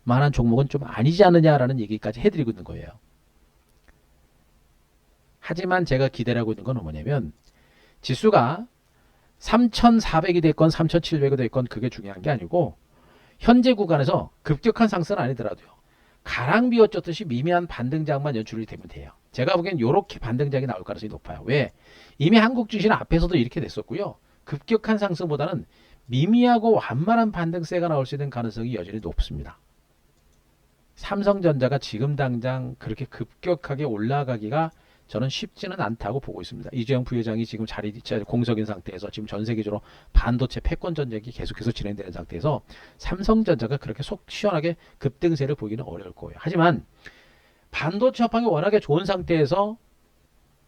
만한 종목은 좀 아니지 않느냐라는 얘기까지 해드리고 있는 거예요. 하지만 제가 기대를 하고 있는 건 뭐냐면 지수가 3,400이 됐건 3,700이 됐건 그게 중요한 게 아니고 현재 구간에서 급격한 상승은 아니더라도요. 가랑비어쩌듯이 미미한 반등장만 연출이 되면 돼요. 제가 보기엔 이렇게 반등장이 나올 가능성이 높아요. 왜? 이미 한국 증시는 앞에서도 이렇게 됐었고요. 급격한 상승보다는 미미하고 완만한 반등세가 나올 수 있는 가능성이 여전히 높습니다. 삼성전자가 지금 당장 그렇게 급격하게 올라가기가 저는 쉽지는 않다고 보고 있습니다. 이재용 부회장이 지금 공석인 상태에서 지금 전 세계적으로 반도체 패권 전쟁이 계속해서 진행되는 상태에서 삼성전자가 그렇게 속 시원하게 급등세를 보기는 어려울 거예요. 하지만 반도체 업황이 워낙에 좋은 상태에서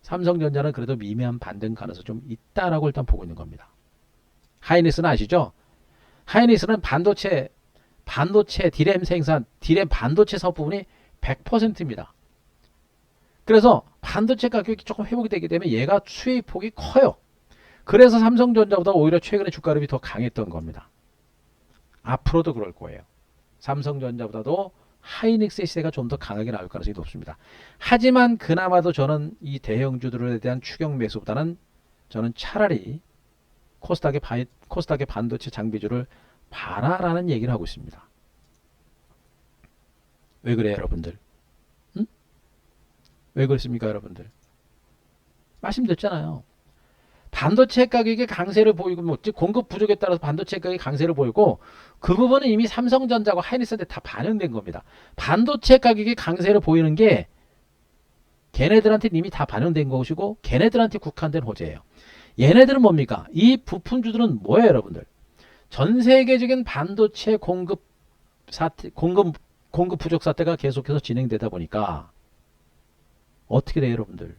삼성전자는 그래도 미미한 반등 가능성이 좀 있다라고 일단 보고 있는 겁니다. 하이닉스는 아시죠? 하이닉스는 반도체 디램 생산, 디램 반도체 사업 부분이 100%입니다. 그래서 반도체 가격이 조금 회복이 되기 때문에 얘가 수익폭이 커요. 그래서 삼성전자보다 오히려 최근에 주가급이 더 강했던 겁니다. 앞으로도 그럴 거예요. 삼성전자보다도 하이닉스의 시세가 좀 더 강하게 나올 가능성이 높습니다. 하지만 그나마도 저는 이 대형주들에 대한 추격 매수보다는 저는 차라리 코스닥의 반도체 장비주를 봐라라는 얘기를 하고 있습니다. 왜 그래요, 여러분들? 응? 왜 그렇습니까, 여러분들? 말씀드렸잖아요. 반도체 가격의 강세를 보이고, 공급 부족에 따라서 반도체 가격의 강세를 보이고, 그 부분은 이미 삼성전자와 하이닉스한테 다 반영된 겁니다. 반도체 가격의 강세를 보이는 게 걔네들한테 이미 다 반영된 것이고, 걔네들한테 국한된 호재예요. 얘네들은 뭡니까? 이 부품주들은 뭐예요, 여러분들? 전 세계적인 반도체 공급 부족 사태가 계속해서 진행되다 보니까 어떻게 돼요, 여러분들?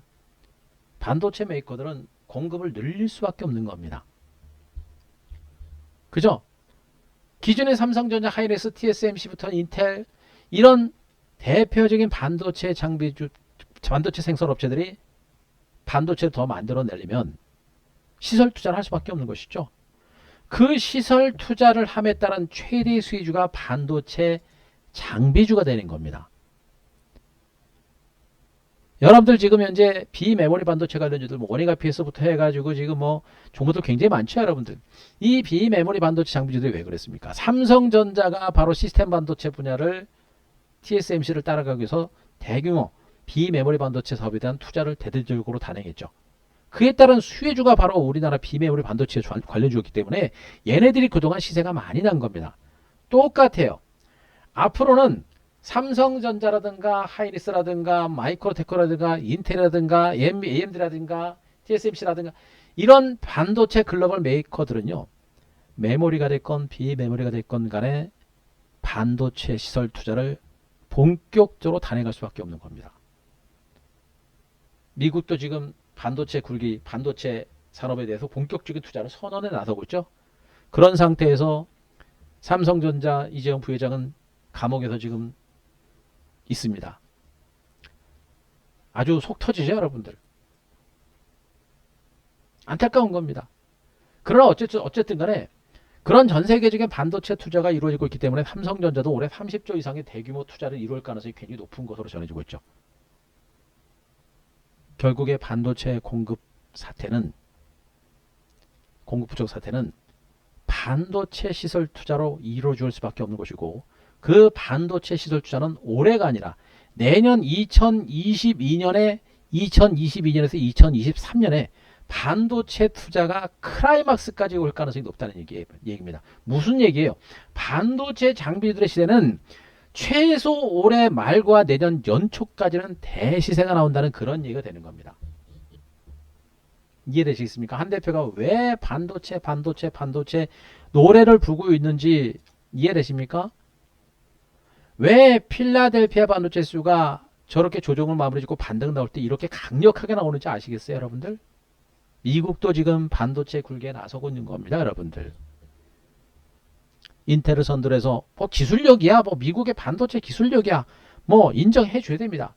반도체 메이커들은 공급을 늘릴 수밖에 없는 겁니다. 그죠? 기존의 삼성전자, 하이닉스, TSMC부터 인텔 이런 대표적인 반도체 생산 업체들이 반도체를 더 만들어내려면 시설 투자를 할 수밖에 없는 것이죠. 그 시설 투자를 함에 따른 최대 수혜주가 반도체 장비주가 되는 겁니다. 여러분들 지금 현재 비메모리 반도체 관련주들 원익 IPS부터 해가지고 지금 종목도 굉장히 많죠, 여러분들. 이 비메모리 반도체 장비주들이 왜 그랬습니까? 삼성전자가 바로 시스템 반도체 분야를 TSMC를 따라가기 위해서 대규모 비메모리 반도체 사업에 대한 투자를 대대적으로 단행했죠. 그에 따른 수혜주가 바로 우리나라 비메모리 반도체 관련주였기 때문에 얘네들이 그동안 시세가 많이 난 겁니다. 똑같아요. 앞으로는 삼성전자라든가 하이닉스라든가 마이크로테크라든가 인텔이라든가 AMD라든가 TSMC라든가 이런 반도체 글로벌 메이커들은요. 메모리가 됐건 비메모리가 됐건 간에 반도체 시설 투자를 본격적으로 단행할 수밖에 없는 겁니다. 미국도 지금 반도체 산업에 대해서 본격적인 투자를 선언에 나서고 있죠. 그런 상태에서 삼성전자 이재용 부회장은 감옥에서 지금 있습니다. 아주 속 터지죠, 여러분들. 안타까운 겁니다. 그러나 어쨌든 간에 그런 전 세계적인 반도체 투자가 이루어지고 있기 때문에 삼성전자도 올해 30조 이상의 대규모 투자를 이룰 가능성이 굉장히 높은 것으로 전해지고 있죠. 결국에 반도체 공급 부족 사태는 반도체 시설 투자로 이루어질 수밖에 없는 것이고, 그 반도체 시설 투자는 올해가 아니라 내년 2022년에서 2023년에 반도체 투자가 클라이막스까지 올 가능성이 높다는 얘기입니다. 무슨 얘기예요? 반도체 장비들의 시대는 최소 올해 말과 내년 연초까지는 대시세가 나온다는 그런 얘기가 되는 겁니다. 이해되시겠습니까? 한 대표가 왜 반도체 노래를 부르고 있는지 이해되십니까? 왜 필라델피아 반도체 수가 저렇게 조정을 마무리 짓고 반등 나올 때 이렇게 강력하게 나오는지 아시겠어요, 여러분들? 미국도 지금 반도체 굴기에 나서고 있는 겁니다, 여러분들. 인텔을 선들해서 기술력이야, 미국의 반도체 기술력이야, 인정해 줘야 됩니다.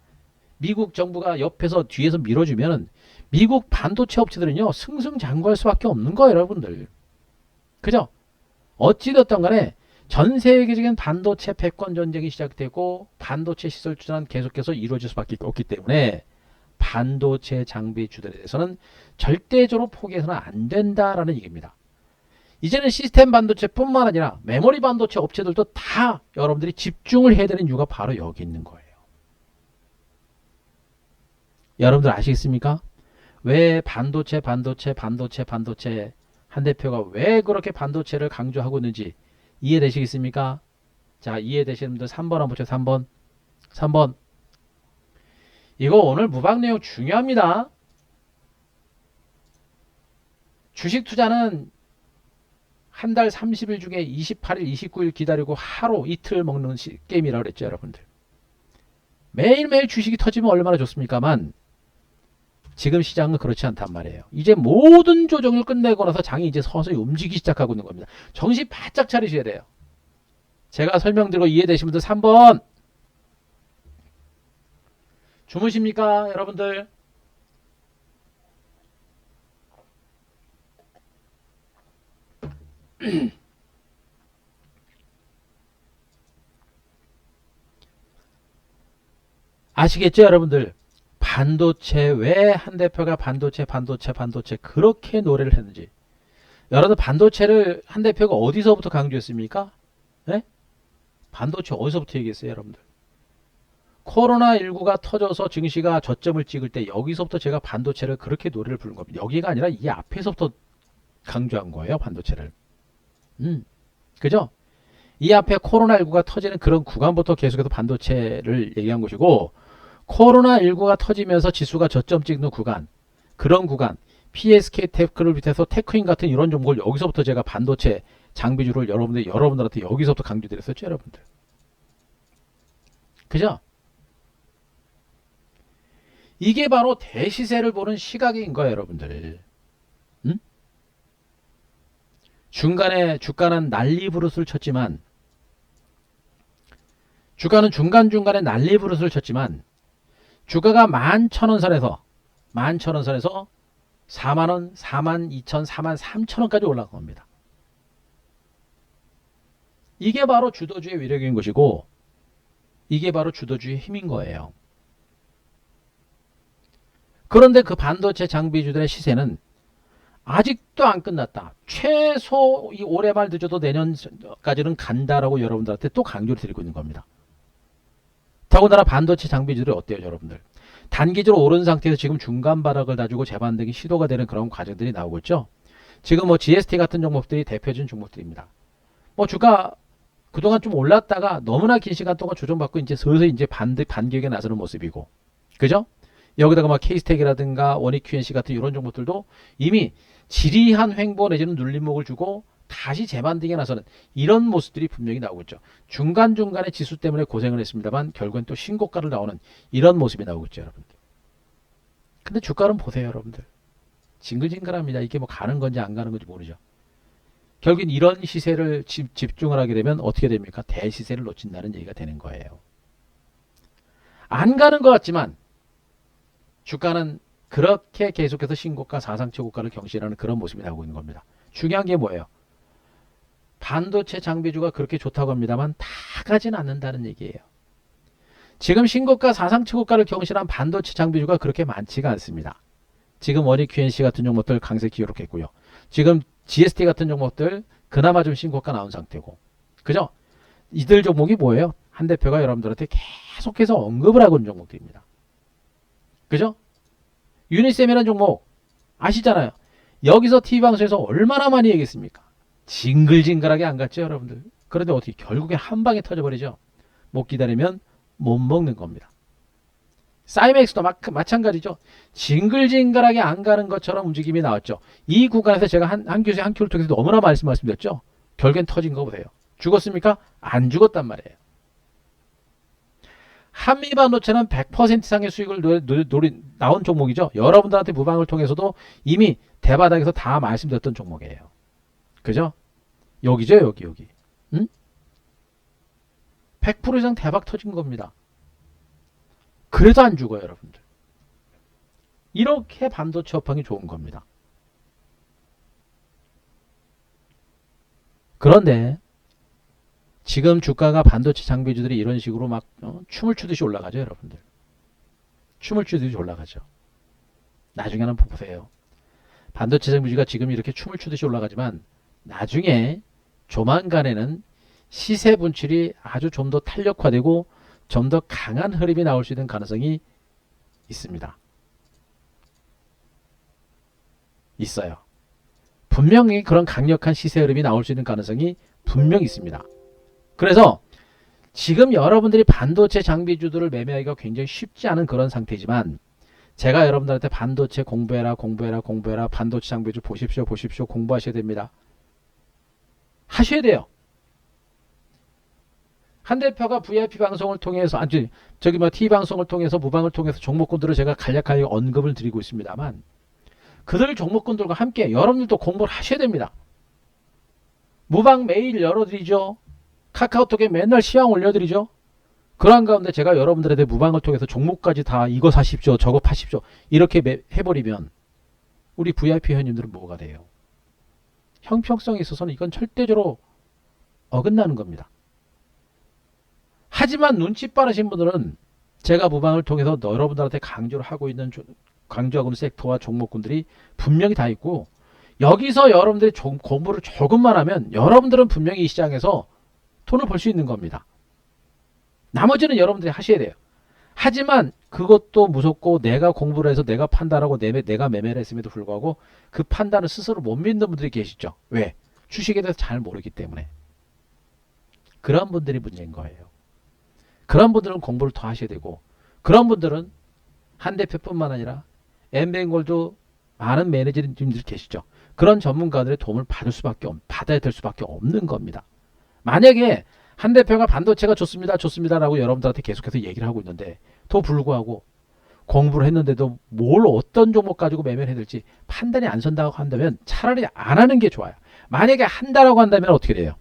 미국 정부가 옆에서 뒤에서 밀어주면 미국 반도체 업체들은요 승승장구할 수밖에 없는 거예요, 여러분들. 그죠? 어찌됐든 간에 전 세계적인 반도체 패권 전쟁이 시작되고 반도체 시설 투자는 계속해서 이루어질 수밖에 없기 때문에 반도체 장비주들에 대해서는 절대적으로 포기해서는 안 된다라는 얘기입니다. 이제는 시스템 반도체뿐만 아니라 메모리 반도체 업체들도 다 여러분들이 집중을 해야 되는 이유가 바로 여기 있는 거예요. 여러분들 아시겠습니까? 왜 반도체 한 대표가 왜 그렇게 반도체를 강조하고 있는지 이해되시겠습니까? 자, 이해되시는 분들 3번 한번 보죠. 3번. 이거 오늘 무방 내용 중요합니다. 주식 투자는 한 달 30일 중에 28일, 29일 기다리고 하루 이틀 먹는 게임이라고 그랬죠, 여러분들. 매일매일 주식이 터지면 얼마나 좋습니까만 지금 시장은 그렇지 않단 말이에요. 이제 모든 조정을 끝내고 나서 장이 이제 서서히 움직이기 시작하고 있는 겁니다. 정신 바짝 차리셔야 돼요. 제가 설명드리고 이해되신 분들 3번 주무십니까, 여러분들? 아시겠죠, 여러분들? 반도체, 왜 한 대표가 반도체 그렇게 노래를 했는지. 여러분들 반도체를 한 대표가 어디서부터 강조했습니까? 네? 반도체 어디서부터 얘기했어요, 여러분들? 코로나19가 터져서 증시가 저점을 찍을 때 여기서부터 제가 반도체를 그렇게 노래를 부른 겁니다. 여기가 아니라 이 앞에서부터 강조한 거예요, 반도체를. 그죠? 이 앞에 코로나19가 터지는 그런 구간부터 계속해서 반도체를 얘기한 것이고, 코로나19가 터지면서 지수가 저점 찍는 구간, 그런 구간, PSK 테크를 비롯해서 테크인 같은 이런 종목을 여기서부터 제가 반도체 장비주를 여러분들한테 여기서부터 강조드렸었죠, 여러분들. 그죠? 이게 바로 대시세를 보는 시각인 거예요, 여러분들. 응? 중간에 주가는 난리부릇을 쳤지만, 주가는 중간중간에 난리부릇을 쳤지만, 주가가 11,000원 선에서 4만원, 42,000, 43,000원까지 올라간 겁니다. 이게 바로 주도주의 위력인 것이고, 이게 바로 주도주의 힘인 거예요. 그런데 그 반도체 장비주들의 시세는 아직도 안 끝났다. 최소 이 올해 말 늦어도 내년까지는 간다라고 여러분들한테 또 강조를 드리고 있는 겁니다. 더군다나 반도체 장비주들이 어때요, 여러분들? 단기적으로 오른 상태에서 지금 중간 바닥을 다지고 재반등이 시도가 되는 그런 과정들이 나오고 있죠. 지금 뭐 GST 같은 종목들이 대표적인 종목들입니다. 뭐 주가 그동안 좀 올랐다가 너무나 긴 시간 동안 조정받고 이제 슬슬 이제 반격에 나서는 모습이고, 그죠? 여기다가 막 K스택이라든가 원익QNC 같은 이런 종목들도 이미 지리한 횡보 내지는 눌림목을 주고 다시 재반등에 나서는 이런 모습들이 분명히 나오고 있죠. 중간중간에 지수 때문에 고생을 했습니다만 결국엔 또 신고가를 나오는 이런 모습이 나오고 있죠, 여러분들. 근데 주가는 보세요, 여러분들. 징글징글합니다. 이게 뭐 가는 건지 안 가는 건지 모르죠. 결국엔 이런 시세를 집중을 하게 되면 어떻게 됩니까? 대시세를 놓친다는 얘기가 되는 거예요. 안 가는 것 같지만 주가는 그렇게 계속해서 신고가, 사상 최고가를 경신하는 그런 모습이 나오고 있는 겁니다. 중요한 게 뭐예요? 반도체 장비주가 그렇게 좋다고 합니다만 다 가진 않는다는 얘기예요. 지금 신고가, 사상 최고가를 경신한 반도체 장비주가 그렇게 많지가 않습니다. 지금 원익QNC 같은 종목들 강세 기록했고요. 지금 GST 같은 종목들 그나마 좀 신고가 나온 상태고, 그죠? 이들 종목이 뭐예요? 한 대표가 여러분들한테 계속해서 언급을 하고 있는 종목들입니다. 그죠? 유니셈이라는 종목 아시잖아요. 여기서 TV방송에서 얼마나 많이 얘기했습니까? 징글징글하게 안 갔죠, 여러분들. 그런데 어떻게 결국에 한 방에 터져버리죠. 못 기다리면 못 먹는 겁니다. 사이맥스도 마찬가지죠. 징글징글하게 안 가는 것처럼 움직임이 나왔죠. 이 구간에서 제가 한 교수의 한 큐를 통해서 너무나 말씀드렸죠. 결국엔 터진 거 보세요. 죽었습니까? 안 죽었단 말이에요. 한미반도체는 100% 이상의 수익을 나온 종목이죠. 여러분들한테 무방을 통해서도 이미 대바닥에서 다 말씀드렸던 종목이에요. 그죠? 여기죠, 여기. 응? 100% 이상 대박 터진 겁니다. 그래도 안 죽어요, 여러분들. 이렇게 반도체 업황이 좋은 겁니다. 그런데 지금 주가가 반도체 장비주들이 이런 식으로 막 춤을 추듯이 올라가죠, 여러분들. 춤을 추듯이 올라가죠. 나중에 한번 보세요. 반도체 장비주가 지금 이렇게 춤을 추듯이 올라가지만 나중에 조만간에는 시세 분출이 아주 좀 더 탄력화되고 좀 더 강한 흐름이 나올 수 있는 가능성이 있습니다. 있어요. 분명히 그런 강력한 시세 흐름이 나올 수 있는 가능성이 분명히 있습니다. 그래서 지금 여러분들이 반도체 장비주들을 매매하기가 굉장히 쉽지 않은 그런 상태지만 제가 여러분들한테 반도체 공부해라 공부해라 공부해라 반도체 장비주 보십시오 보십시오 공부하셔야 됩니다. 하셔야 돼요. 한 대표가 VIP 방송을 통해서 아니 저기 뭐 TV 방송을 통해서 무방을 통해서 종목군들을 제가 간략하게 언급을 드리고 있습니다만 그들 종목군들과 함께 여러분들도 공부를 하셔야 됩니다. 무방 매일 열어드리죠. 카카오톡에 맨날 시황 올려드리죠. 그러한 가운데 제가 여러분들한테 무방을 통해서 종목까지 다 이거 사십시오 저거 파십시오 이렇게 해버리면 우리 VIP 회원님들은 뭐가 돼요? 형평성에 있어서는 이건 절대적으로 어긋나는 겁니다. 하지만 눈치 빠르신 분들은 제가 무방을 통해서 여러분들한테 강조를 하고 있는 강조하고 있는 섹터와 종목군들이 분명히 다 있고 여기서 여러분들이 공부를 조금만 하면 여러분들은 분명히 이 시장에서 돈을 벌 수 있는 겁니다. 나머지는 여러분들이 하셔야 돼요. 하지만 그것도 무섭고 내가 공부를 해서 내가 판단하고 내가 매매를 했음에도 불구하고 그 판단을 스스로 못 믿는 분들이 계시죠. 왜? 주식에 대해서 잘 모르기 때문에. 그런 분들이 문제인 거예요. 그런 분들은 공부를 더 하셔야 되고 그런 분들은 한 대표뿐만 아니라 엠뱅골도 많은 매니저님들이 계시죠. 그런 전문가들의 도움을 받아야 될 수밖에 없는 겁니다. 만약에 한 대표가 반도체가 좋습니다 좋습니다라고 여러분들한테 계속해서 얘기를 하고 있는데 또 불구하고 공부를 했는데도 뭘 어떤 종목 가지고 매매를 해야 될지 판단이 안 선다고 한다면 차라리 안 하는 게 좋아요. 만약에 한다라고 한다면 어떻게 돼요?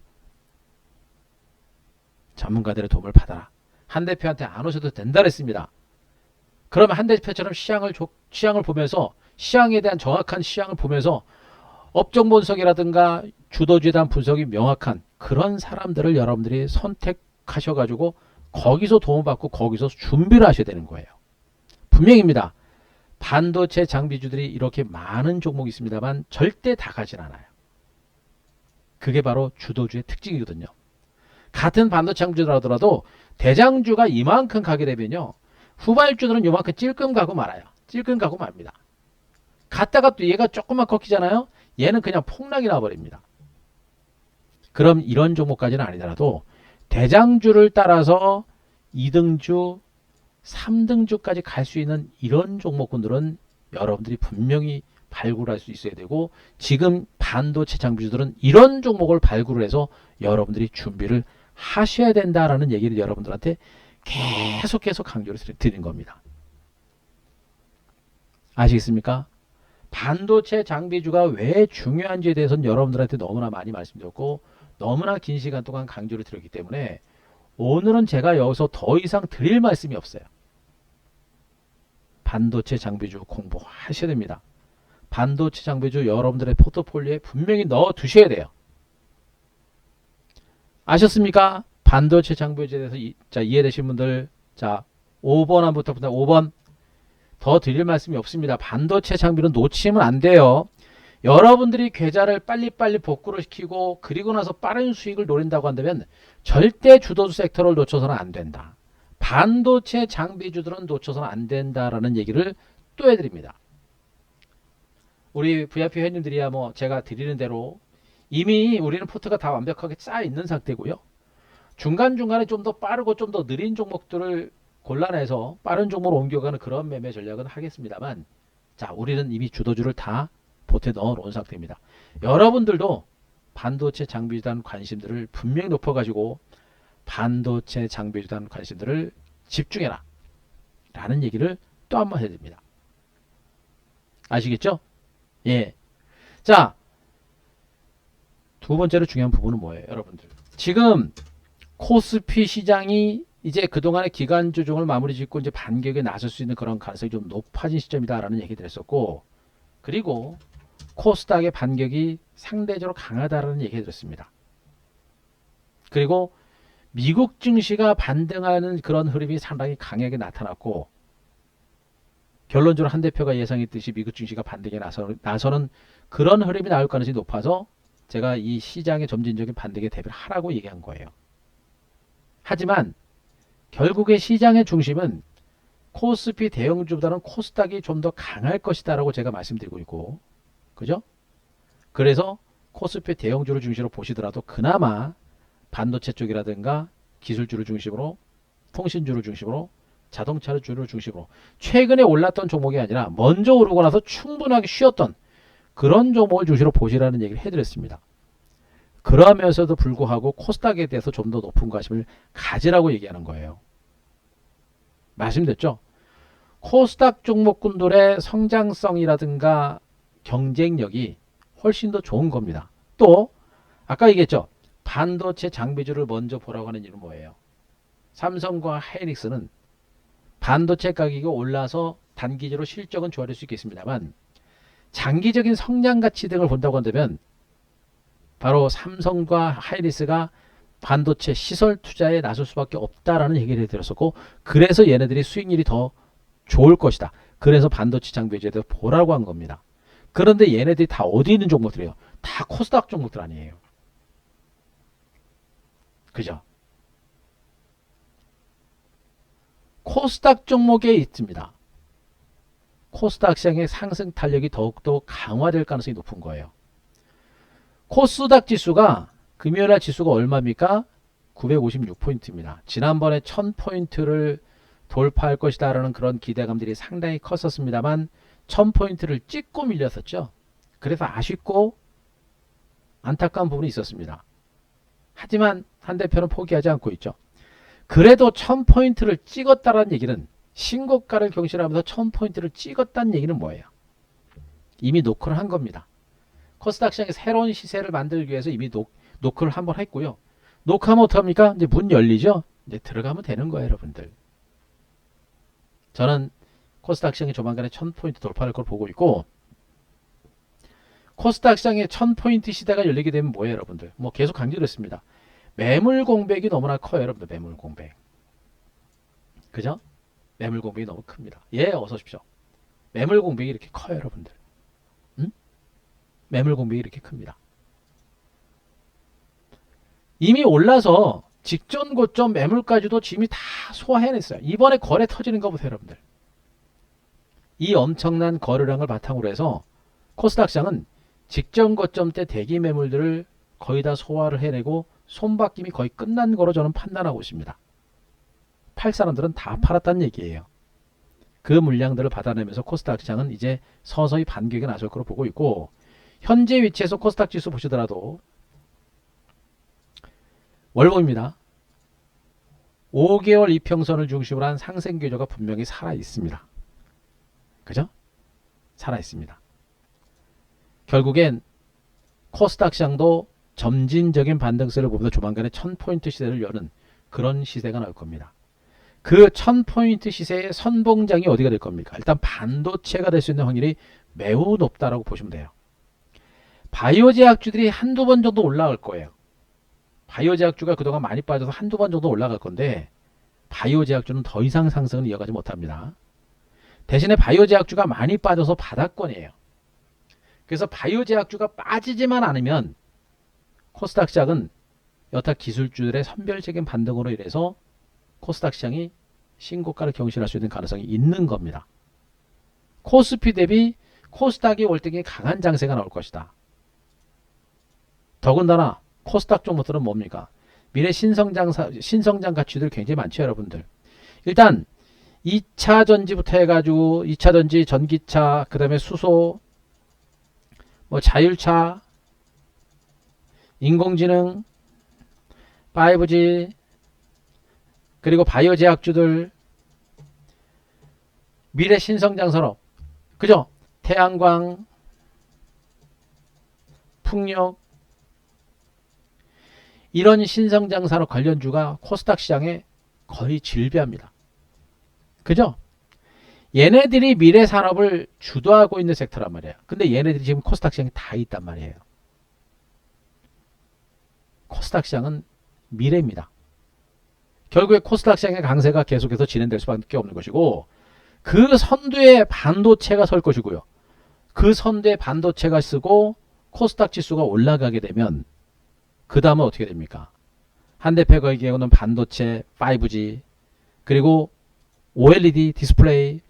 전문가들의 도움을 받아라. 한 대표한테 안 오셔도 된다 그랬습니다. 그러면 한 대표처럼 시향을 보면서 시향에 대한 정확한 시향을 보면서 업종 분석이라든가 주도주에 대한 분석이 명확한 그런 사람들을 여러분들이 선택하셔가지고 거기서 도움받고 거기서 준비를 하셔야 되는 거예요. 분명입니다. 반도체 장비주들이 이렇게 많은 종목이 있습니다만 절대 다 가진 않아요. 그게 바로 주도주의 특징이거든요. 같은 반도체 장비주들 하더라도 대장주가 이만큼 가게 되면요. 후발주들은 이만큼 찔끔 가고 말아요. 찔끔 가고 맙니다. 갔다가 또 얘가 조금만 꺾이잖아요. 얘는 그냥 폭락이 나버립니다. 그럼 이런 종목까지는 아니더라도 대장주를 따라서 2등주, 3등주까지 갈 수 있는 이런 종목군들은 여러분들이 분명히 발굴할 수 있어야 되고 지금 반도체 장비주들은 이런 종목을 발굴을 해서 여러분들이 준비를 하셔야 된다라는 얘기를 여러분들한테 계속해서 강조를 드리는 겁니다. 아시겠습니까? 반도체 장비주가 왜 중요한지에 대해서는 여러분들한테 너무나 많이 말씀드렸고 너무나 긴 시간 동안 강조를 드렸기 때문에 오늘은 제가 여기서 더 이상 드릴 말씀이 없어요. 반도체 장비주 공부하셔야 됩니다. 반도체 장비주 여러분들의 포트폴리오에 분명히 넣어 두셔야 돼요. 아셨습니까? 반도체 장비주에 대해서 이해되신 분들 자 5번 한부터 5번 더 드릴 말씀이 없습니다. 반도체 장비는 놓치면 안 돼요. 여러분들이 계좌를 빨리빨리 복구를 시키고 그리고 나서 빠른 수익을 노린다고 한다면 절대 주도주 섹터를 놓쳐서는 안 된다. 반도체 장비주들은 놓쳐서는 안 된다라는 얘기를 또 해드립니다. 우리 VIP 회원님들이야 뭐 제가 드리는 대로 이미 우리는 포트가 다 완벽하게 쌓여 있는 상태고요. 중간중간에 좀 더 빠르고 좀 더 느린 종목들을 골라내서 빠른 종목으로 옮겨가는 그런 매매 전략은 하겠습니다만 자 우리는 이미 주도주를 다 보트에 넣어 놓은 상태입니다. 여러분들도 반도체 장비주에 대한 관심들을 분명히 높여가지고 반도체 장비주에 대한 관심들을 집중해라 라는 얘기를 또 한 번 해드립니다. 아시겠죠? 예. 자, 두 번째로 중요한 부분은 뭐예요, 여러분들? 지금 코스피 시장이 이제 그동안의 기간 조정을 마무리 짓고 이제 반격에 나설 수 있는 그런 가능성이 좀 높아진 시점이다라는 얘기를 했었고, 그리고 코스닥의 반격이 상대적으로 강하다라는 얘기를 들었습니다. 그리고 미국 증시가 반등하는 그런 흐름이 상당히 강하게 나타났고, 결론적으로 한 대표가 예상했듯이 미국 증시가 반등에 나서는 그런 흐름이 나올 가능성이 높아서 제가 이 시장의 점진적인 반등에 대비를 하라고 얘기한 거예요. 하지만 결국에 시장의 중심은 코스피 대형주보다는 코스닥이 좀 더 강할 것이다 라고 제가 말씀드리고 있고, 그죠? 그래서 코스피 대형주를 중심으로 보시더라도 그나마 반도체 쪽이라든가 기술주를 중심으로, 통신주를 중심으로, 자동차주를 중심으로 최근에 올랐던 종목이 아니라 먼저 오르고 나서 충분하게 쉬었던 그런 종목을 중심으로 보시라는 얘기를 해드렸습니다. 그러면서도 불구하고 코스닥에 대해서 좀 더 높은 관심을 가지라고 얘기하는 거예요. 말씀드렸죠? 코스닥 종목군들의 성장성이라든가 경쟁력이 훨씬 더 좋은 겁니다. 또 아까 얘기했죠. 반도체 장비주를 먼저 보라고 하는 이유는 뭐예요? 삼성과 하이닉스는 반도체 가격이 올라서 단기적으로 실적은 좋아질 수 있겠습니다만 장기적인 성장 가치 등을 본다고 한다면 바로 삼성과 하이닉스가 반도체 시설 투자에 나설 수밖에 없다라는 얘기를 드렸었고, 그래서 얘네들이 수익률이 더 좋을 것이다. 그래서 반도체 장비주에 대해서 보라고 한 겁니다. 그런데 얘네들이 다 어디 있는 종목들이에요? 다 코스닥 종목들 아니에요. 그죠? 코스닥 종목에 있습니다. 코스닥 시장의 상승 탄력이 더욱더 강화될 가능성이 높은 거예요. 코스닥 지수가 금요일날 지수가 얼마입니까? 956포인트입니다. 지난번에 1000포인트를 돌파할 것이다 라는 그런 기대감들이 상당히 컸었습니다만 1000포인트를 찍고 밀렸었죠. 그래서 아쉽고 안타까운 부분이 있었습니다. 하지만 한 대표는 포기하지 않고 있죠. 그래도 1000포인트를 찍었다는 얘기는 신고가를 경신하면서 1000포인트를 찍었다는 얘기는 뭐예요? 이미 노크를 한 겁니다. 코스닥 시장의 새로운 시세를 만들기 위해서 이미 노크를 한번 했고요. 노크하면 어떡합니까? 이제 문 열리죠? 이제 들어가면 되는 거예요, 여러분들. 저는 코스닥 시장이 조만간에 1000포인트 돌파할 걸 보고 있고, 코스닥 시장의 1000포인트 시대가 열리게 되면 뭐예요, 여러분들? 뭐 계속 강조했습니다. 매물 공백이 너무나 커요, 여러분들. 매물 공백. 그죠? 매물 공백이 너무 큽니다. 예, 어서 오십시오. 매물 공백이 이렇게 커요, 여러분들. 응? 매물 공백이 이렇게 큽니다. 이미 올라서 직전 고점 매물까지도 이미 다 소화해냈어요. 이번에 거래 터지는 거 보세요, 여러분들. 이 엄청난 거래량을 바탕으로 해서 코스닥 시장은 직전 고점 때 대기 매물들을 거의 다 소화를 해내고 손바뀜이 거의 끝난 거로 저는 판단하고 있습니다. 팔 사람들은 다 팔았다는 얘기예요. 그 물량들을 받아내면서 코스닥 시장은 이제 서서히 반격에 나설 거로 보고 있고, 현재 위치에서 코스닥 지수 보시더라도 월봉입니다. 5개월 이평선을 중심으로 한 상승 기조가 분명히 살아 있습니다. 그죠? 살아 있습니다. 결국엔 코스닥 시장도 점진적인 반등세를 보면서 조만간에 1000포인트 시대를 여는 그런 시대가 나올 겁니다. 그 1000포인트 시세의 선봉장이 어디가 될 겁니까? 일단 반도체가 될 수 있는 확률이 매우 높다라고 보시면 돼요. 바이오 제약주들이 한두 번 정도 올라갈 거예요. 바이오 제약주가 그동안 많이 빠져서 한두 번 정도 올라갈 건데, 바이오 제약주는 더 이상 상승을 이어가지 못합니다. 대신에 바이오 제약주가 많이 빠져서 바닥권이에요. 그래서 바이오 제약주가 빠지지만 않으면 코스닥 시장은 여타 기술주들의 선별적인 반등으로 인해서 코스닥 시장이 신고가를 경신할 수 있는 가능성이 있는 겁니다. 코스피 대비 코스닥이 월등히 강한 장세가 나올 것이다. 더군다나 코스닥 종목들은 뭡니까? 미래 신성장 가치들 굉장히 많죠, 여러분들. 일단 2차 전지부터 해가지고 2차 전지, 전기차, 그 다음에 수소, 뭐 자율차, 인공지능, 5G, 그리고 바이오 제약주들, 미래 신성장 산업, 그죠? 태양광, 풍력, 이런 신성장 산업 관련주가 코스닥 시장에 거의 질비합니다. 그죠? 얘네들이 미래 산업을 주도하고 있는 섹터란 말이에요. 근데 얘네들이 지금 코스닥 시장에 다 있단 말이에요. 코스닥 시장은 미래입니다. 결국에 코스닥 시장의 강세가 계속해서 진행될 수밖에 없는 것이고, 그 선두에 반도체가 설 것이고요. 그 선두에 반도체가 쓰고 코스닥 지수가 올라가게 되면 그 다음은 어떻게 됩니까? 한 대표가 얘기하는 반도체, 5G, 그리고 OLED 디스플레이,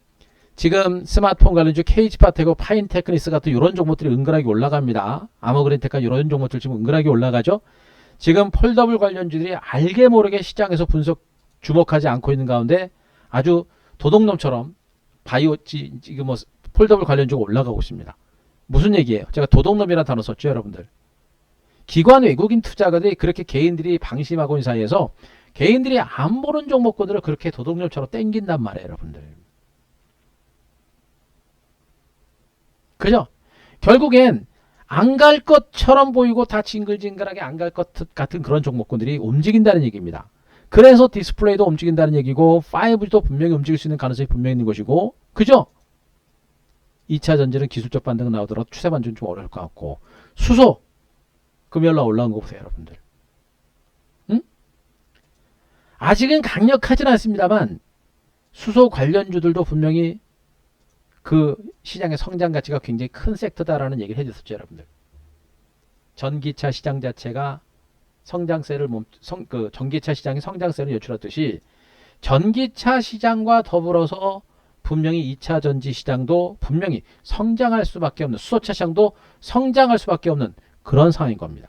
지금 스마트폰 관련주 KG파텍하고 파인테크니스 같은 이런 종목들이 은근하게 올라갑니다. 아머그린테크 이런 종목들 지금 은근하게 올라가죠. 지금 폴더블 관련주들이 알게 모르게 시장에서 주목하지 않고 있는 가운데 아주 도둑놈처럼 지금 뭐 폴더블 관련주가 올라가고 있습니다. 무슨 얘기예요? 제가 도둑놈이라는 단어 썼죠, 여러분들. 기관 외국인 투자가들이 그렇게 개인들이 방심하고 있는 사이에서 개인들이 안 보는 종목군들을 그렇게 도둑놈처럼 땡긴단 말이에요, 여러분들. 그죠? 결국엔 안 갈 것처럼 보이고 다 징글징글하게 안 갈 것 같은 그런 종목군들이 움직인다는 얘기입니다. 그래서 디스플레이도 움직인다는 얘기고 5G도 분명히 움직일 수 있는 가능성이 분명히 있는 것이고, 그죠? 2차 전지는 기술적 반등 나오더라도 추세 반전 좀 어려울 것 같고, 수소 금요일날 올라온 거 보세요, 여러분들. 응? 아직은 강력하진 않습니다만 수소 관련주들도 분명히 그 시장의 성장 가치가 굉장히 큰 섹터다라는 얘기를 해줬었죠, 여러분들. 전기차 시장 자체가 전기차 시장이 성장세를 연출하듯이 전기차 시장과 더불어서 분명히 2차 전지 시장도 분명히 성장할 수밖에 없는, 수소차 시장도 성장할 수밖에 없는 그런 상황인 겁니다.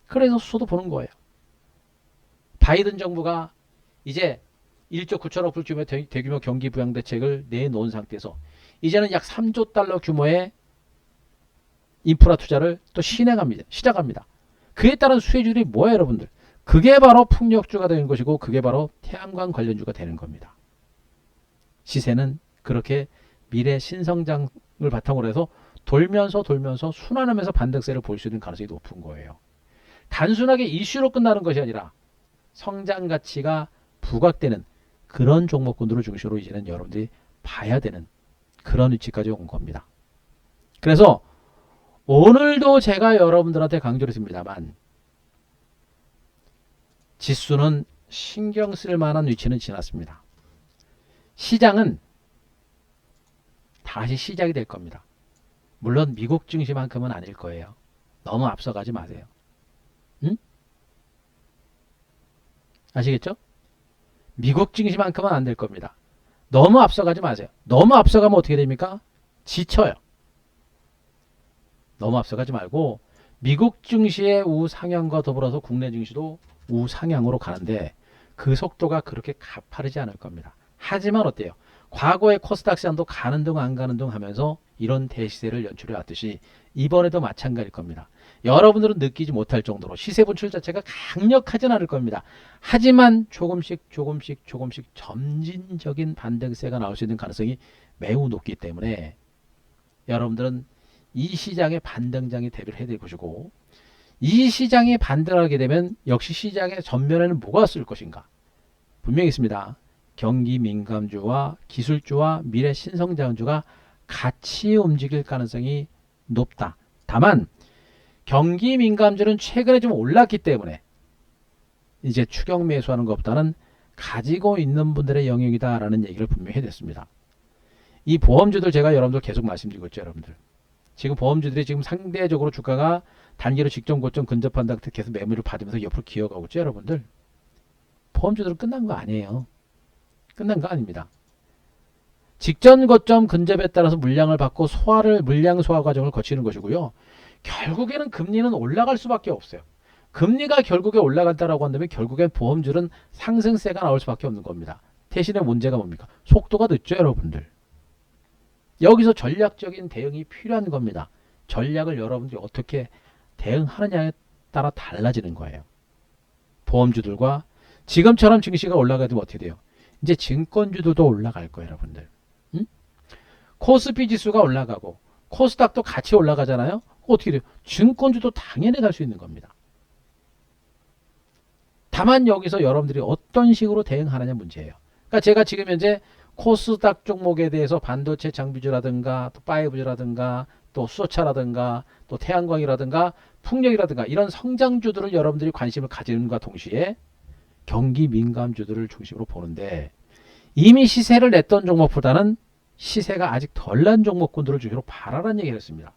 그래서 수소도 보는 거예요. 바이든 정부가 이제 1조 9천억 불 규모의 대규모 경기 부양 대책을 내놓은 상태에서 이제는 약 3조 달러 규모의 인프라 투자를 또 시작합니다. 그에 따른 수혜주들이 뭐예요, 여러분들? 그게 바로 풍력주가 되는 것이고 그게 바로 태양광 관련주가 되는 겁니다. 시세는 그렇게 미래 신성장을 바탕으로 해서 돌면서 순환하면서 반등세를 볼 수 있는 가능성이 높은 거예요. 단순하게 이슈로 끝나는 것이 아니라 성장 가치가 부각되는 그런 종목군들을 중심으로 이제는 여러분들이 봐야 되는 그런 위치까지 온 겁니다. 그래서 오늘도 제가 여러분들한테 강조를 했습니다만 지수는 신경 쓸 만한 위치는 지났습니다. 시장은 다시 시작이 될 겁니다. 물론 미국 증시만큼은 아닐 거예요. 너무 앞서가지 마세요. 응? 아시겠죠? 미국 증시만큼은 안 될 겁니다. 너무 앞서가지 마세요. 너무 앞서가면 어떻게 됩니까? 지쳐요. 너무 앞서가지 말고 미국 증시의 우상향과 더불어서 국내 증시도 우상향으로 가는데 그 속도가 그렇게 가파르지 않을 겁니다. 하지만 어때요? 과거의 코스닥 시장도 가는 둥 안 가는 둥 하면서 이런 대시세를 연출해 왔듯이 이번에도 마찬가지일 겁니다. 여러분들은 느끼지 못할 정도로 시세 분출 자체가 강력하진 않을 겁니다. 하지만 조금씩 점진적인 반등세가 나올 수 있는 가능성이 매우 높기 때문에 여러분들은 이 시장의 반등장에 대비를 해야 될 것이고 이 시장이 반등하게 되면 역시 시장의 전면에는 뭐가 쓸 것인가? 분명히 있습니다. 경기 민감주와 기술주와 미래 신성장주가 같이 움직일 가능성이 높다. 다만 경기 민감주는 최근에 좀 올랐기 때문에 이제 추격 매수하는 것보다는 가지고 있는 분들의 영역이다라는 얘기를 분명히 해냈습니다. 이 보험주들 제가 여러분들 계속 말씀드리고 있죠, 여러분들. 지금 보험주들이 지금 상대적으로 주가가 단기로 직전 고점 근접한다 계속 매물을 받으면서 옆으로 기어가고 있죠, 여러분들. 보험주들은 끝난 거 아니에요. 끝난 거 아닙니다. 직전 고점 근접에 따라서 물량을 받고 물량 소화 과정을 거치는 것이고요. 결국에는 금리는 올라갈 수밖에 없어요. 금리가 결국에 올라간다라고 한다면 결국엔 보험주는 상승세가 나올 수밖에 없는 겁니다. 대신에 문제가 뭡니까? 속도가 늦죠, 여러분들. 여기서 전략적인 대응이 필요한 겁니다. 전략을 여러분들이 어떻게 대응하느냐에 따라 달라지는 거예요. 보험주들과 지금처럼 증시가 올라가면 어떻게 돼요? 이제 증권주들도 올라갈 거예요, 여러분들. 응? 코스피 지수가 올라가고 코스닥도 같이 올라가잖아요. 어떻게 돼요? 증권주도 당연히 갈 수 있는 겁니다. 다만 여기서 여러분들이 어떤 식으로 대응하느냐 문제예요. 그러니까 제가 지금 현재 코스닥 종목에 대해서 반도체 장비주라든가 또 5G라든가 또 수소차라든가 또 태양광이라든가 풍력이라든가 이런 성장주들을 여러분들이 관심을 가지는과 동시에 경기 민감주들을 중심으로 보는데 이미 시세를 냈던 종목보다는 시세가 아직 덜 난 종목군들을 중심으로 봐라라는 얘기를 했습니다.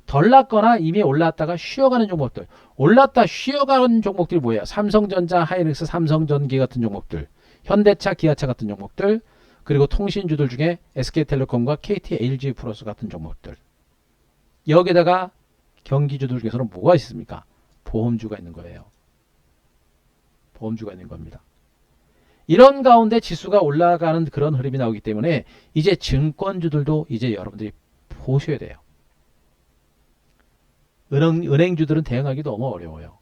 덜 났거나 이미 올랐다가 쉬어가는 종목들. 올랐다 쉬어가는 종목들이 뭐예요? 삼성전자, 하이닉스, 삼성전기 같은 종목들. 현대차, 기아차 같은 종목들. 그리고 통신주들 중에 SK텔레콤과 KT, LG 플러스 같은 종목들. 여기다가 경기주들 중에서는 뭐가 있습니까? 보험주가 있는 거예요. 보험주가 있는 겁니다. 이런 가운데 지수가 올라가는 그런 흐름이 나오기 때문에 이제 증권주들도 이제 여러분들이 보셔야 돼요. 은행주들은 대응하기 너무 어려워요.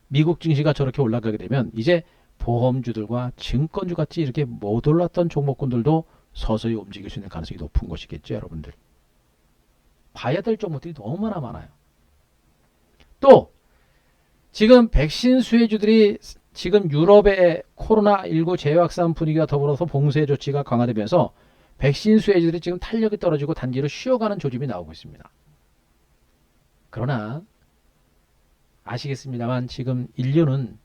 미국 증시가 저렇게 올라가게 되면 이제 보험주들과 증권주 같이 이렇게 못 올랐던 종목군들도 서서히 움직일 수 있는 가능성이 높은 것이겠죠, 여러분들. 봐야 될 종목들이 너무나 많아요. 또 지금 백신 수혜주들이 지금 유럽의 코로나19 재확산 분위기와 더불어서 봉쇄 조치가 강화되면서 백신 수혜주들이 지금 탄력이 떨어지고 단기로 쉬어가는 조짐이 나오고 있습니다. 그러나 아시겠습니다만 지금 인류는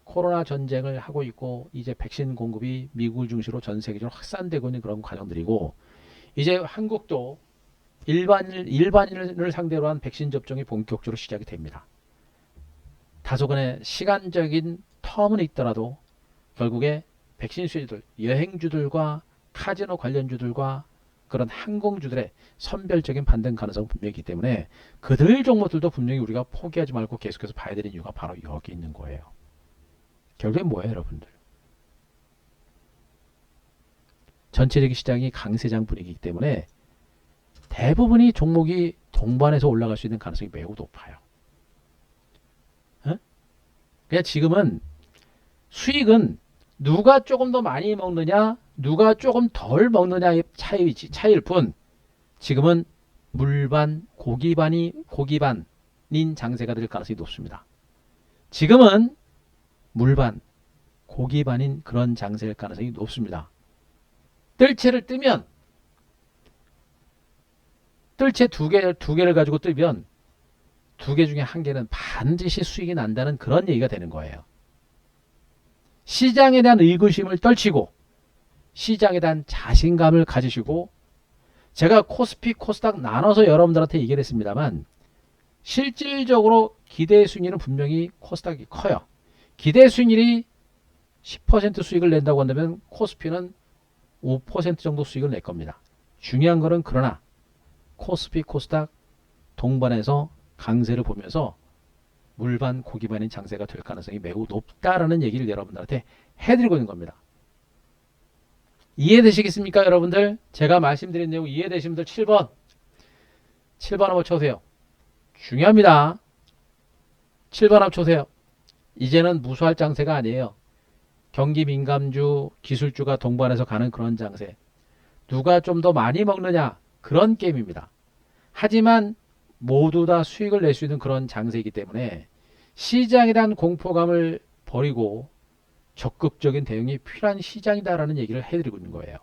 코로나 전쟁을 하고 있고 이제 백신 공급이 미국을 중심으로 전 세계적으로 확산되고 있는 그런 과정들이고 이제 한국도 일반인을 상대로 한 백신 접종이 본격적으로 시작이 됩니다. 다소간의 시간적인 텀은 있더라도 결국에 백신 수혜주들, 여행주들과 카지노 관련주들과 그런 항공주들의 선별적인 반등 가능성은 분명히 있기 때문에 그들 종목들도 분명히 우리가 포기하지 말고 계속해서 봐야 되는 이유가 바로 여기 있는 거예요. 결국에 뭐예요, 여러분들? 전체적인 시장이 강세장 분위기이기 때문에 대부분이 종목이 동반해서 올라갈 수 있는 가능성이 매우 높아요. 그냥 지금은 수익은 누가 조금 더 많이 먹느냐, 누가 조금 덜 먹느냐의 차이일 뿐 지금은 물반, 고기반인 장세가 될 가능성이 높습니다. 지금은 물반, 고기반인 그런 장세일 가능성이 높습니다. 뜰채를 뜨면 뜰채 두 개를 가지고 뜨면 두 개 중에 한 개는 반드시 수익이 난다는 그런 얘기가 되는 거예요. 시장에 대한 의구심을 떨치고 시장에 대한 자신감을 가지시고 제가 코스피, 코스닥 나눠서 여러분들한테 얘기를 했습니다만 실질적으로 기대 수익률은 분명히 코스닥이 커요. 기대 수익률이 10% 수익을 낸다고 한다면 코스피는 5% 정도 수익을 낼 겁니다. 중요한 거는 그러나 코스피, 코스닥 동반해서 강세를 보면서 물반, 고기반인 장세가 될 가능성이 매우 높다라는 얘기를 여러분들한테 해드리고 있는 겁니다. 이해되시겠습니까, 여러분들? 제가 말씀드린 내용 이해되신 분들 7번 한번 쳐주세요. 중요합니다. 7번 한번 쳐주세요. 이제는 무수할 장세가 아니에요. 경기 민감주, 기술주가 동반해서 가는 그런 장세. 누가 좀 더 많이 먹느냐, 그런 게임입니다. 하지만 모두 다 수익을 낼 수 있는 그런 장세이기 때문에 시장에 대한 공포감을 버리고 적극적인 대응이 필요한 시장이다라는 얘기를 해드리고 있는 거예요.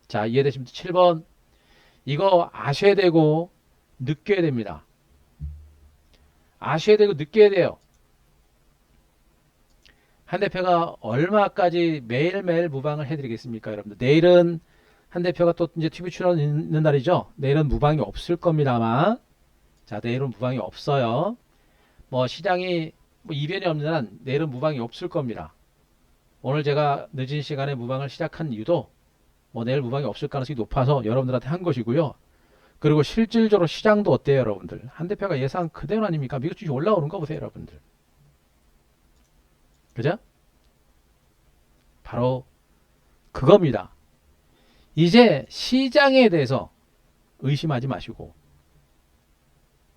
자, 이해되시면 7번 이거 아셔야 되고 느껴야 됩니다. 아셔야 되고 느껴야 돼요. 한 대표가 얼마까지 매일매일 무방을 해드리겠습니까, 여러분들? 내일은 한 대표가 또 이제 TV 출연 있는 날이죠. 내일은 무방이 없을 겁니다, 아마. 자, 내일은 무방이 없어요. 뭐 시장이 이변이 없는 한 내일은 무방이 없을 겁니다. 오늘 제가 늦은 시간에 무방을 시작한 이유도 뭐 내일 무방이 없을 가능성이 높아서 여러분들한테 한 것이고요. 그리고 실질적으로 시장도 어때요, 여러분들? 한 대표가 예상 그대로 아닙니까? 미국 주식 올라오는 거 보세요, 여러분들. 그죠? 바로 그겁니다. 이제 시장에 대해서 의심하지 마시고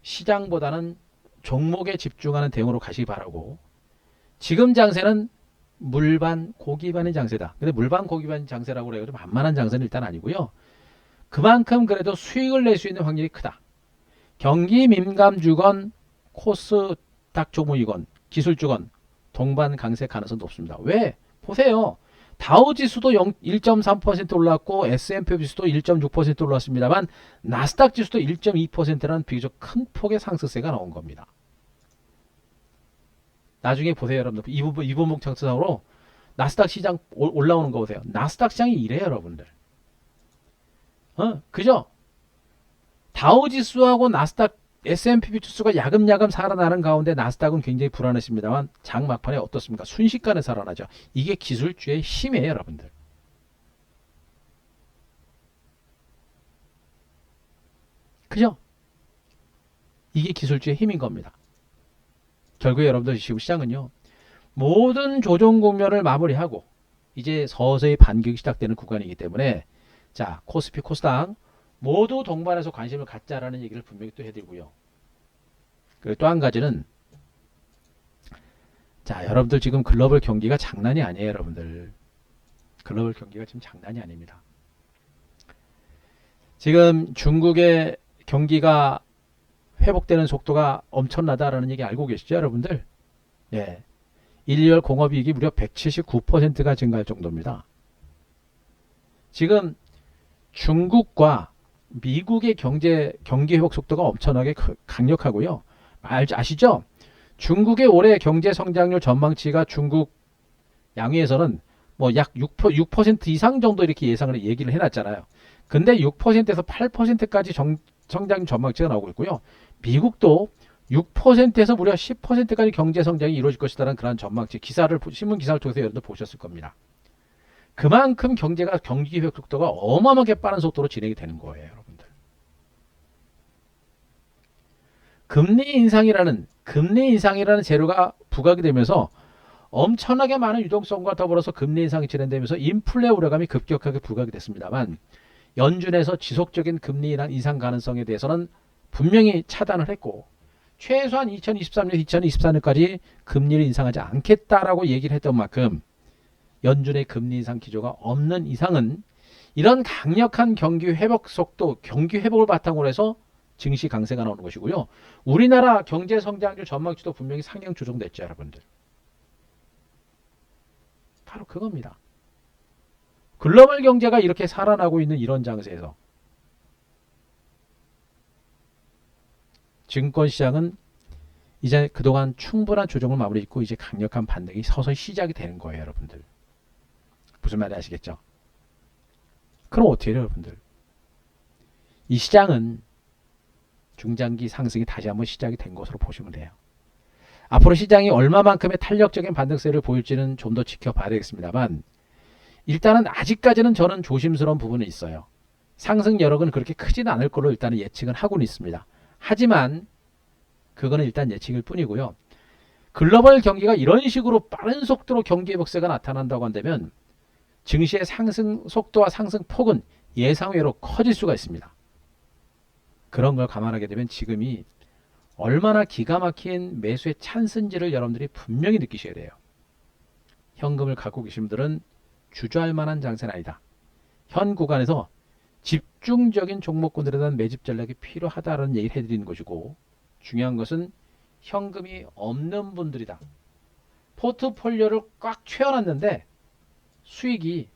시장보다는 종목에 집중하는 대응으로 가시기 바라고 지금 장세는 물반 고기반의 장세다. 근데 물반 고기반 장세라고 그래요. 좀 만만한 장세는 일단 아니고요. 그만큼 그래도 수익을 낼 수 있는 확률이 크다. 경기 민감주건 코스닥 종목이건 기술주건 동반 강세 가능성 높습니다. 왜? 보세요. 다우지수도 1.3% 올랐고 S&P 지수도 1.6% 올랐습니다만 나스닥 지수도 1.2%라는 비교적 큰 폭의 상승세가 나온 겁니다. 나중에 보세요, 여러분들. 이분목 차트상으로 나스닥 시장 올라오는 거 보세요. 나스닥 시장이 이래요, 여러분들. 그죠? 다우지수하고 나스닥 S&P 지수가 야금야금 살아나는 가운데 나스닥은 굉장히 불안했습니다만 장 막판에 어떻습니까? 순식간에 살아나죠. 이게 기술주의 힘이에요, 여러분들. 그죠? 이게 기술주의 힘인 겁니다. 결국에 여러분들 지금 시장은요. 모든 조정 국면을 마무리하고 이제 서서히 반격이 시작되는 구간이기 때문에 자, 코스피, 코스닥 모두 동반해서 관심을 갖자라는 얘기를 분명히 또 해드리고요. 그리고 또 한 가지는 자, 여러분들 지금 글로벌 경기가 장난이 아니에요, 여러분들. 글로벌 경기가 지금 장난이 아닙니다. 지금 중국의 경기가 회복되는 속도가 엄청나다라는 얘기 알고 계시죠, 여러분들? 예. 1, 2월 공업이익이 무려 179%가 증가할 정도입니다. 지금 중국과 미국의 경기 회복 속도가 엄청나게 강력하고요. 아시죠? 중국의 올해 경제 성장률 전망치가 중국 양위에서는 뭐 약 6% 이상 정도 이렇게 예상을 얘기를 해놨잖아요. 근데 6%에서 8%까지 성장 전망치가 나오고 있고요. 미국도 6%에서 무려 10%까지 경제 성장이 이루어질 것이라는 그런 전망치 신문 기사를 통해서 여러분들 보셨을 겁니다. 그만큼 경기 회복 속도가 어마어마하게 빠른 속도로 진행이 되는 거예요, 여러분들. 금리 인상이라는 재료가 부각이 되면서 엄청나게 많은 유동성과 더불어서 금리 인상이 진행되면서 인플레 우려감이 급격하게 부각이 됐습니다만 연준에서 지속적인 금리 인상 가능성에 대해서는 분명히 차단을 했고 최소한 2023년, 2024년까지 금리를 인상하지 않겠다라고 얘기를 했던 만큼 연준의 금리 인상 기조가 없는 이상은 이런 강력한 경기 회복 속도, 경기 회복을 바탕으로 해서 증시 강세가 나오는 것이고요. 우리나라 경제 성장률 전망치도 분명히 상향 조정됐죠, 여러분들. 바로 그겁니다. 글로벌 경제가 이렇게 살아나고 있는 이런 장세에서 증권시장은 이제 그동안 충분한 조정을 마무리 짓고 이제 강력한 반등이 서서히 시작이 되는 거예요, 여러분들. 무슨 말인지 아시겠죠? 그럼 어떻게 해요, 여러분들? 이 시장은 중장기 상승이 다시 한번 시작이 된 것으로 보시면 돼요. 앞으로 시장이 얼마만큼의 탄력적인 반등세를 보일지는 좀 더 지켜봐야 되겠습니다만 일단은 아직까지는 저는 조심스러운 부분이 있어요. 상승 여력은 그렇게 크지는 않을 걸로 일단은 예측은 하고는 있습니다. 하지만 그거는 일단 예측일 뿐이고요. 글로벌 경기가 이런 식으로 빠른 속도로 경기 회복세가 나타난다고 한다면 증시의 상승 속도와 상승 폭은 예상외로 커질 수가 있습니다. 그런 걸 감안하게 되면 지금이 얼마나 기가 막힌 매수의 찬스인지를 여러분들이 분명히 느끼셔야 돼요. 현금을 갖고 계신 분들은 주저할 만한 장세는 아니다. 현 구간에서 집중적인 종목군들에 대한 매집 전략이 필요하다는 얘기를 해드리는 것이고 중요한 것은 현금이 없는 분들이다. 포트폴리오를 꽉 채워놨는데 수익이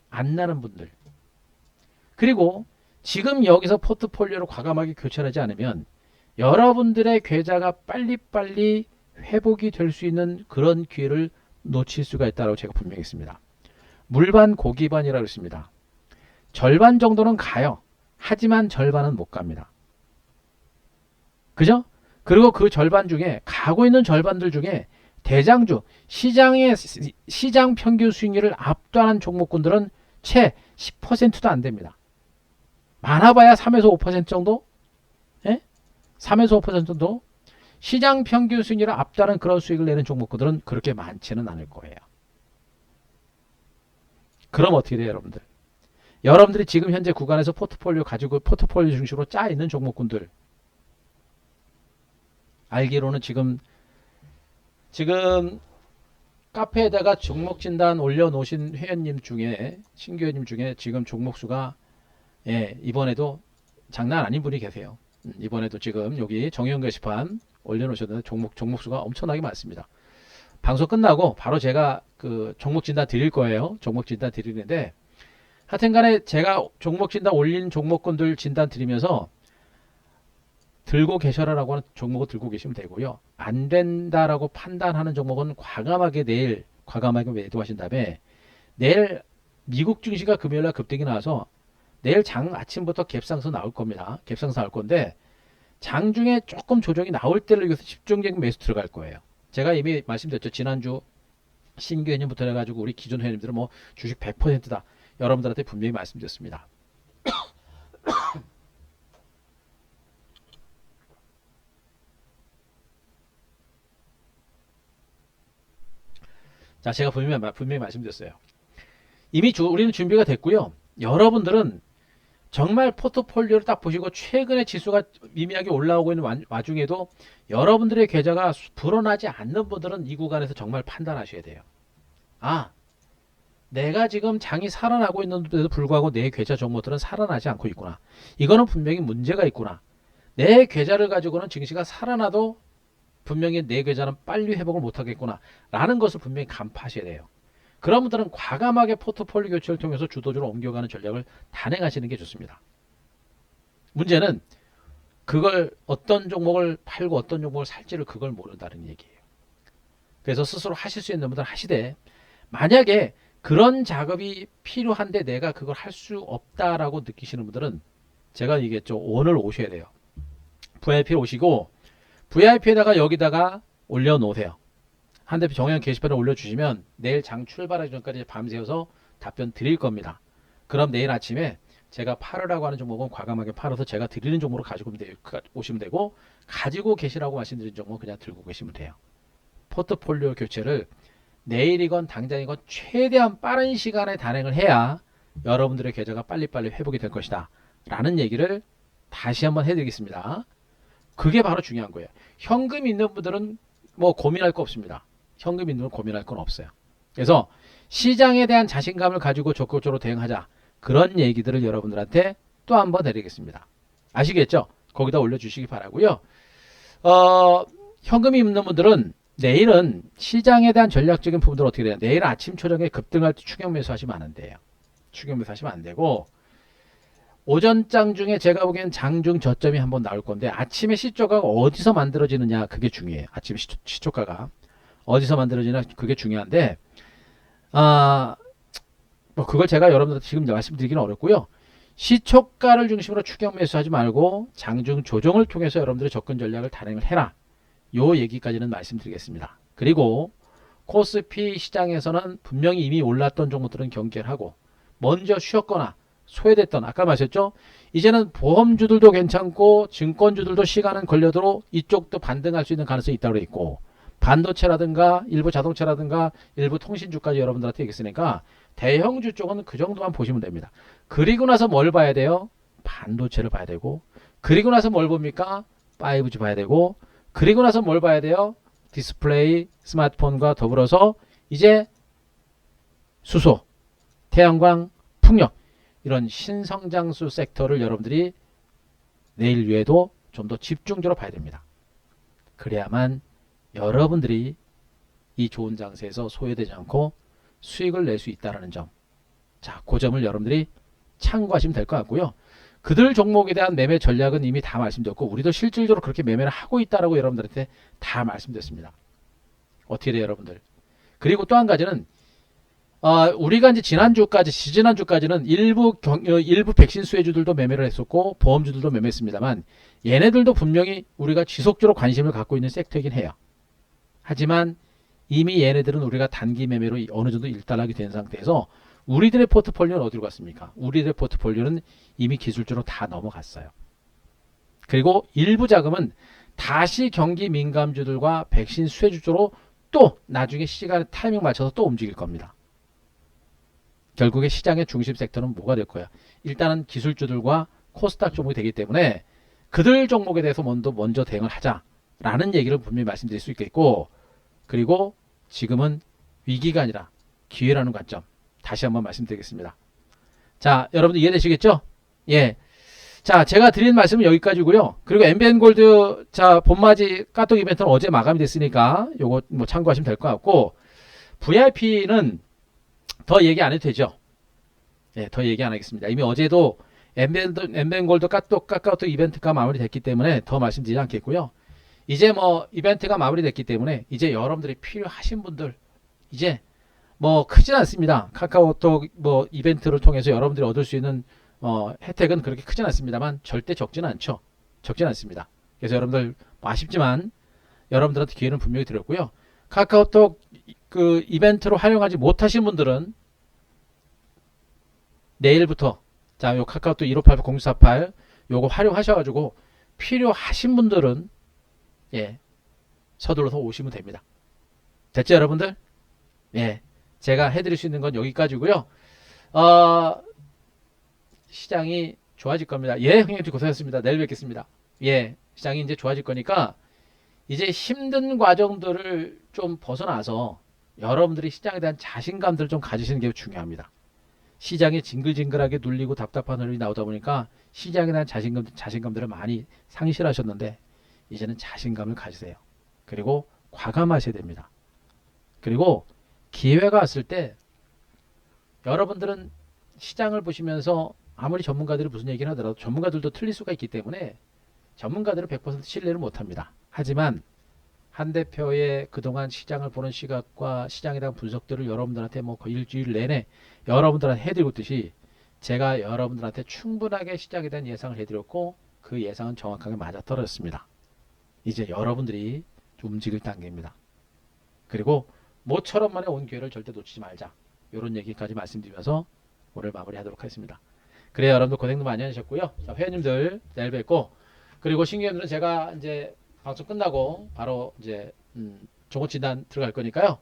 안 나는 분들 그리고 지금 여기서 포트폴리오를 과감하게 교체하지 않으면 여러분들의 계좌가 빨리빨리 회복이 될 수 있는 그런 기회를 놓칠 수가 있다고 제가 분명히 했습니다. 물반 고기반이라고 했습니다. 절반 정도는 가요. 하지만 절반은 못 갑니다. 그죠? 그리고 그 절반 중에 가고 있는 절반들 중에 대장주 시장 평균 수익률을 압도하는 종목군들은 채 10%도 안 됩니다. 많아봐야 3에서 5% 정도? 예? 3에서 5% 정도? 시장 평균 수익률을 압도하는 그런 수익을 내는 종목군들은 그렇게 많지는 않을 거예요. 그럼 어떻게 돼요, 여러분들? 여러분들이 지금 현재 구간에서 포트폴리오 가지고 포트폴리오 중심으로 짜 있는 종목군들 알기로는 지금 카페에다가 종목 진단 올려놓으신 회원님 중에 신규 회원님 중에 지금 종목 수가 이번에도 장난 아닌 분이 계세요. 이번에도 지금 여기 정의원 게시판 올려놓으셨는데 종목 수가 엄청나게 많습니다. 방송 끝나고 바로 제가 그 종목 진단 드릴 거예요. 종목 진단 드리는데 하여튼 간에 제가 종목 진단 올린 종목군들 진단 드리면서 들고 계셔라라고 하는 종목을 들고 계시면 되고요. 안 된다라고 판단하는 종목은 과감하게 매도하신 다음에 내일 미국 증시가 금요일날 급등이 나와서 내일 장 아침부터 갭상승 나올 겁니다. 갭상승 나올 건데 장중에 조금 조정이 나올 때를 위해서 집중적인 매수 들어갈 거예요. 제가 이미 말씀드렸죠. 지난주 신규 회원님부터 해가지고 우리 기존 회원님들은 뭐 주식 100%다. 여러분들한테 분명히 말씀드렸습니다. 자, 제가 분명히 말씀드렸어요. 이미 우리는 준비가 됐고요. 여러분들은 정말 포트폴리오를 딱 보시고 최근에 지수가 미미하게 올라오고 있는 와중에도 여러분들의 계좌가 불어나지 않는 분들은 이 구간에서 정말 판단하셔야 돼요. 아, 내가 지금 장이 살아나고 있는데도 불구하고 내 계좌 종목들은 살아나지 않고 있구나. 이거는 분명히 문제가 있구나. 내 계좌를 가지고는 증시가 살아나도 분명히 내 계좌는 빨리 회복을 못하겠구나 라는 것을 분명히 간파하셔야 돼요. 그런 분들은 과감하게 포트폴리오 교체를 통해서 주도주로 옮겨가는 전략을 단행하시는 게 좋습니다. 문제는 그걸 어떤 종목을 팔고 어떤 종목을 살지를 그걸 모른다는 얘기예요. 그래서 스스로 하실 수 있는 분들은 하시되, 만약에 그런 작업이 필요한데 내가 그걸 할 수 없다라고 느끼시는 분들은 제가 얘기했죠. 오늘 오셔야 돼요. VIP를 오시고 VIP에다가 여기다가 올려놓으세요. 한대표 정형 게시판에 올려주시면 내일 장 출발하기 전까지 밤새워서 답변 드릴 겁니다. 그럼 내일 아침에 제가 팔으라고 하는 종목은 과감하게 팔아서 제가 드리는 종목으로 가지고 오시면 되고, 가지고 계시라고 말씀드린 종목은 그냥 들고 계시면 돼요. 포트폴리오 교체를 내일이건 당장이건 최대한 빠른 시간에 단행을 해야 여러분들의 계좌가 빨리빨리 회복이 될 것이다 라는 얘기를 다시 한번 해드리겠습니다. 그게 바로 중요한 거예요. 현금 있는 분들은 뭐 고민할 거 없습니다. 현금 있는 분은 고민할 건 없어요. 그래서 시장에 대한 자신감을 가지고 적극적으로 대응하자, 그런 얘기들을 여러분들한테 또 한번 드리겠습니다. 아시겠죠? 거기다 올려주시기 바라고요. 현금이 있는 분들은 내일은 시장에 대한 전략적인 부분들 어떻게 돼요? 내일 아침 초정에 급등할 때 추격 매수하시면 안 돼요. 추격 매수하시면 안 되고, 오전장 중에 제가 보기엔 장중 저점이 한번 나올 건데, 아침에 시초가가 어디서 만들어지느냐, 그게 중요해요. 아침 시초가가 어디서 만들어지냐, 그게 중요한데, 뭐 그걸 제가 여러분들한테 지금 말씀드리기는 어렵고요. 시초가를 중심으로 추격 매수하지 말고 장중 조정을 통해서 여러분들의 접근 전략을 단행을 해라. 요 얘기까지는 말씀드리겠습니다. 그리고 코스피 시장에서는 분명히 이미 올랐던 종목들은 경계를 하고, 먼저 쉬었거나 소외됐던, 아까 말했죠, 이제는 보험주들도 괜찮고 증권주들도 시간은 걸려도 이쪽도 반등할 수 있는 가능성이 있다고 있고, 반도체라든가 일부 자동차라든가 일부 통신주까지 여러분들한테 얘기했으니까 대형주 쪽은 그 정도만 보시면 됩니다. 그리고 나서 뭘 봐야 돼요? 반도체를 봐야 되고, 그리고 나서 뭘 봅니까? 5G 봐야 되고, 그리고 나서 뭘 봐야 돼요? 디스플레이, 스마트폰과 더불어서 이제 수소, 태양광, 풍력, 이런 신성장수 섹터를 여러분들이 내일 위에도 좀 더 집중적으로 봐야 됩니다. 그래야만 여러분들이 이 좋은 장세에서 소외되지 않고 수익을 낼 수 있다는 점, 자, 그 점을 여러분들이 참고하시면 될 것 같고요. 그들 종목에 대한 매매 전략은 이미 다 말씀드렸고, 우리도 실질적으로 그렇게 매매를 하고 있다라고 여러분들한테 다 말씀드렸습니다. 어떻게 돼요, 여러분들? 그리고 또 한 가지는, 우리가 이제 지지난주까지는 일부 백신 수혜주들도 매매를 했었고 보험주들도 매매했습니다만, 얘네들도 분명히 우리가 지속적으로 관심을 갖고 있는 섹터이긴 해요. 하지만 이미 얘네들은 우리가 단기 매매로 어느 정도 일단락이 된 상태에서 우리들의 포트폴리오는 어디로 갔습니까? 우리들의 포트폴리오는 이미 기술적으로 다 넘어갔어요. 그리고 일부 자금은 다시 경기 민감주들과 백신 수혜주 쪽으로 또 나중에 시간 타이밍 맞춰서 또 움직일 겁니다. 결국에 시장의 중심 섹터는 뭐가 될 거야? 일단은 기술주들과 코스닥 종목이 되기 때문에 그들 종목에 대해서 먼저 대응을 하자라는 얘기를 분명히 말씀드릴 수 있겠고, 그리고 지금은 위기가 아니라 기회라는 관점 다시 한번 말씀드리겠습니다. 자, 여러분들 이해되시겠죠? 예. 자, 제가 드린 말씀은 여기까지고요. 그리고 엠비엔골드 자 봄맞이 까똑 이벤트는 어제 마감이 됐으니까 요거 뭐 참고하시면 될 것 같고, VIP는 더 얘기 안 해도 되죠? 예, 더 얘기 안 하겠습니다. 이미 어제도 엠비엔골드 까똑 이벤트가 마무리됐기 때문에 더 말씀드리지 않겠고요. 이제 뭐 이벤트가 마무리됐기 때문에 이제 여러분들이 필요하신 분들, 이제 뭐 크진 않습니다. 카카오톡 뭐 이벤트를 통해서 여러분들이 얻을 수 있는 혜택은 그렇게 크진 않습니다만 절대 적지는 않죠. 적지는 않습니다. 그래서 여러분들 아쉽지만 여러분들한테 기회는 분명히 드렸고요. 카카오톡 그 이벤트로 활용하지 못하신 분들은 내일부터 자, 요 카카오톡 1588-0648 요거 활용하셔가지고 필요하신 분들은 예, 서둘러서 오시면 됩니다. 됐죠, 여러분들? 예, 제가 해드릴 수 있는 건 여기까지고요. 어, 시장이 좋아질 겁니다. 예, 형님 고생하셨습니다. 내일 뵙겠습니다. 예, 시장이 이제 좋아질 거니까 이제 힘든 과정들을 좀 벗어나서 여러분들이 시장에 대한 자신감들을 좀 가지시는 게 중요합니다. 시장이 징글징글하게 눌리고 답답한 흐름이 나오다 보니까 시장에 대한 자신감들을 많이 상실하셨는데 이제는 자신감을 가지세요. 그리고 과감하셔야 됩니다. 그리고 기회가 왔을 때 여러분들은 시장을 보시면서 아무리 전문가들이 무슨 얘기를 하더라도 전문가들도 틀릴 수가 있기 때문에 전문가들은 100% 신뢰를 못합니다. 하지만 한 대표의 그동안 시장을 보는 시각과 시장에 대한 분석들을 여러분들한테 뭐 거의 일주일 내내 여러분들한테 해드리고 있듯이 제가 여러분들한테 충분하게 시장에 대한 예상을 해드렸고 그 예상은 정확하게 맞아떨어졌습니다. 이제 여러분들이 움직일 단계입니다. 그리고 모처럼 만에 온 기회를 절대 놓치지 말자. 이런 얘기까지 말씀드리면서 오늘 마무리하도록 하겠습니다. 그래요. 여러분들 고생도 많이 하셨고요. 자, 회원님들 내일 뵙고 그리고 신규님들은 제가 이제 방송 끝나고 바로 이제 종고 진단 들어갈 거니까요.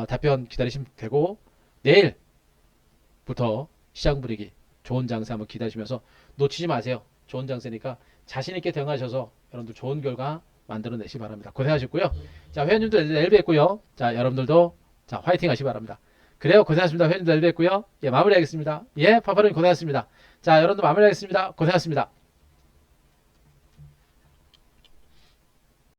답변 기다리시면 되고 내일부터 시장 분위기 좋은 장세 한번 기다리시면서 놓치지 마세요. 좋은 장세니까 자신 있게 대응하셔서 여러분들 좋은 결과 만들어내시기 바랍니다. 고생하셨고요. 자, 회원님들 내일 뵙고요. 자, 여러분들도 자 화이팅 하시기 바랍니다. 그래요. 고생하셨습니다. 회원님들 내일 뵙고요. 예, 마무리하겠습니다. 예, 파파님 고생하셨습니다. 자, 여러분들 마무리하겠습니다. 고생하셨습니다.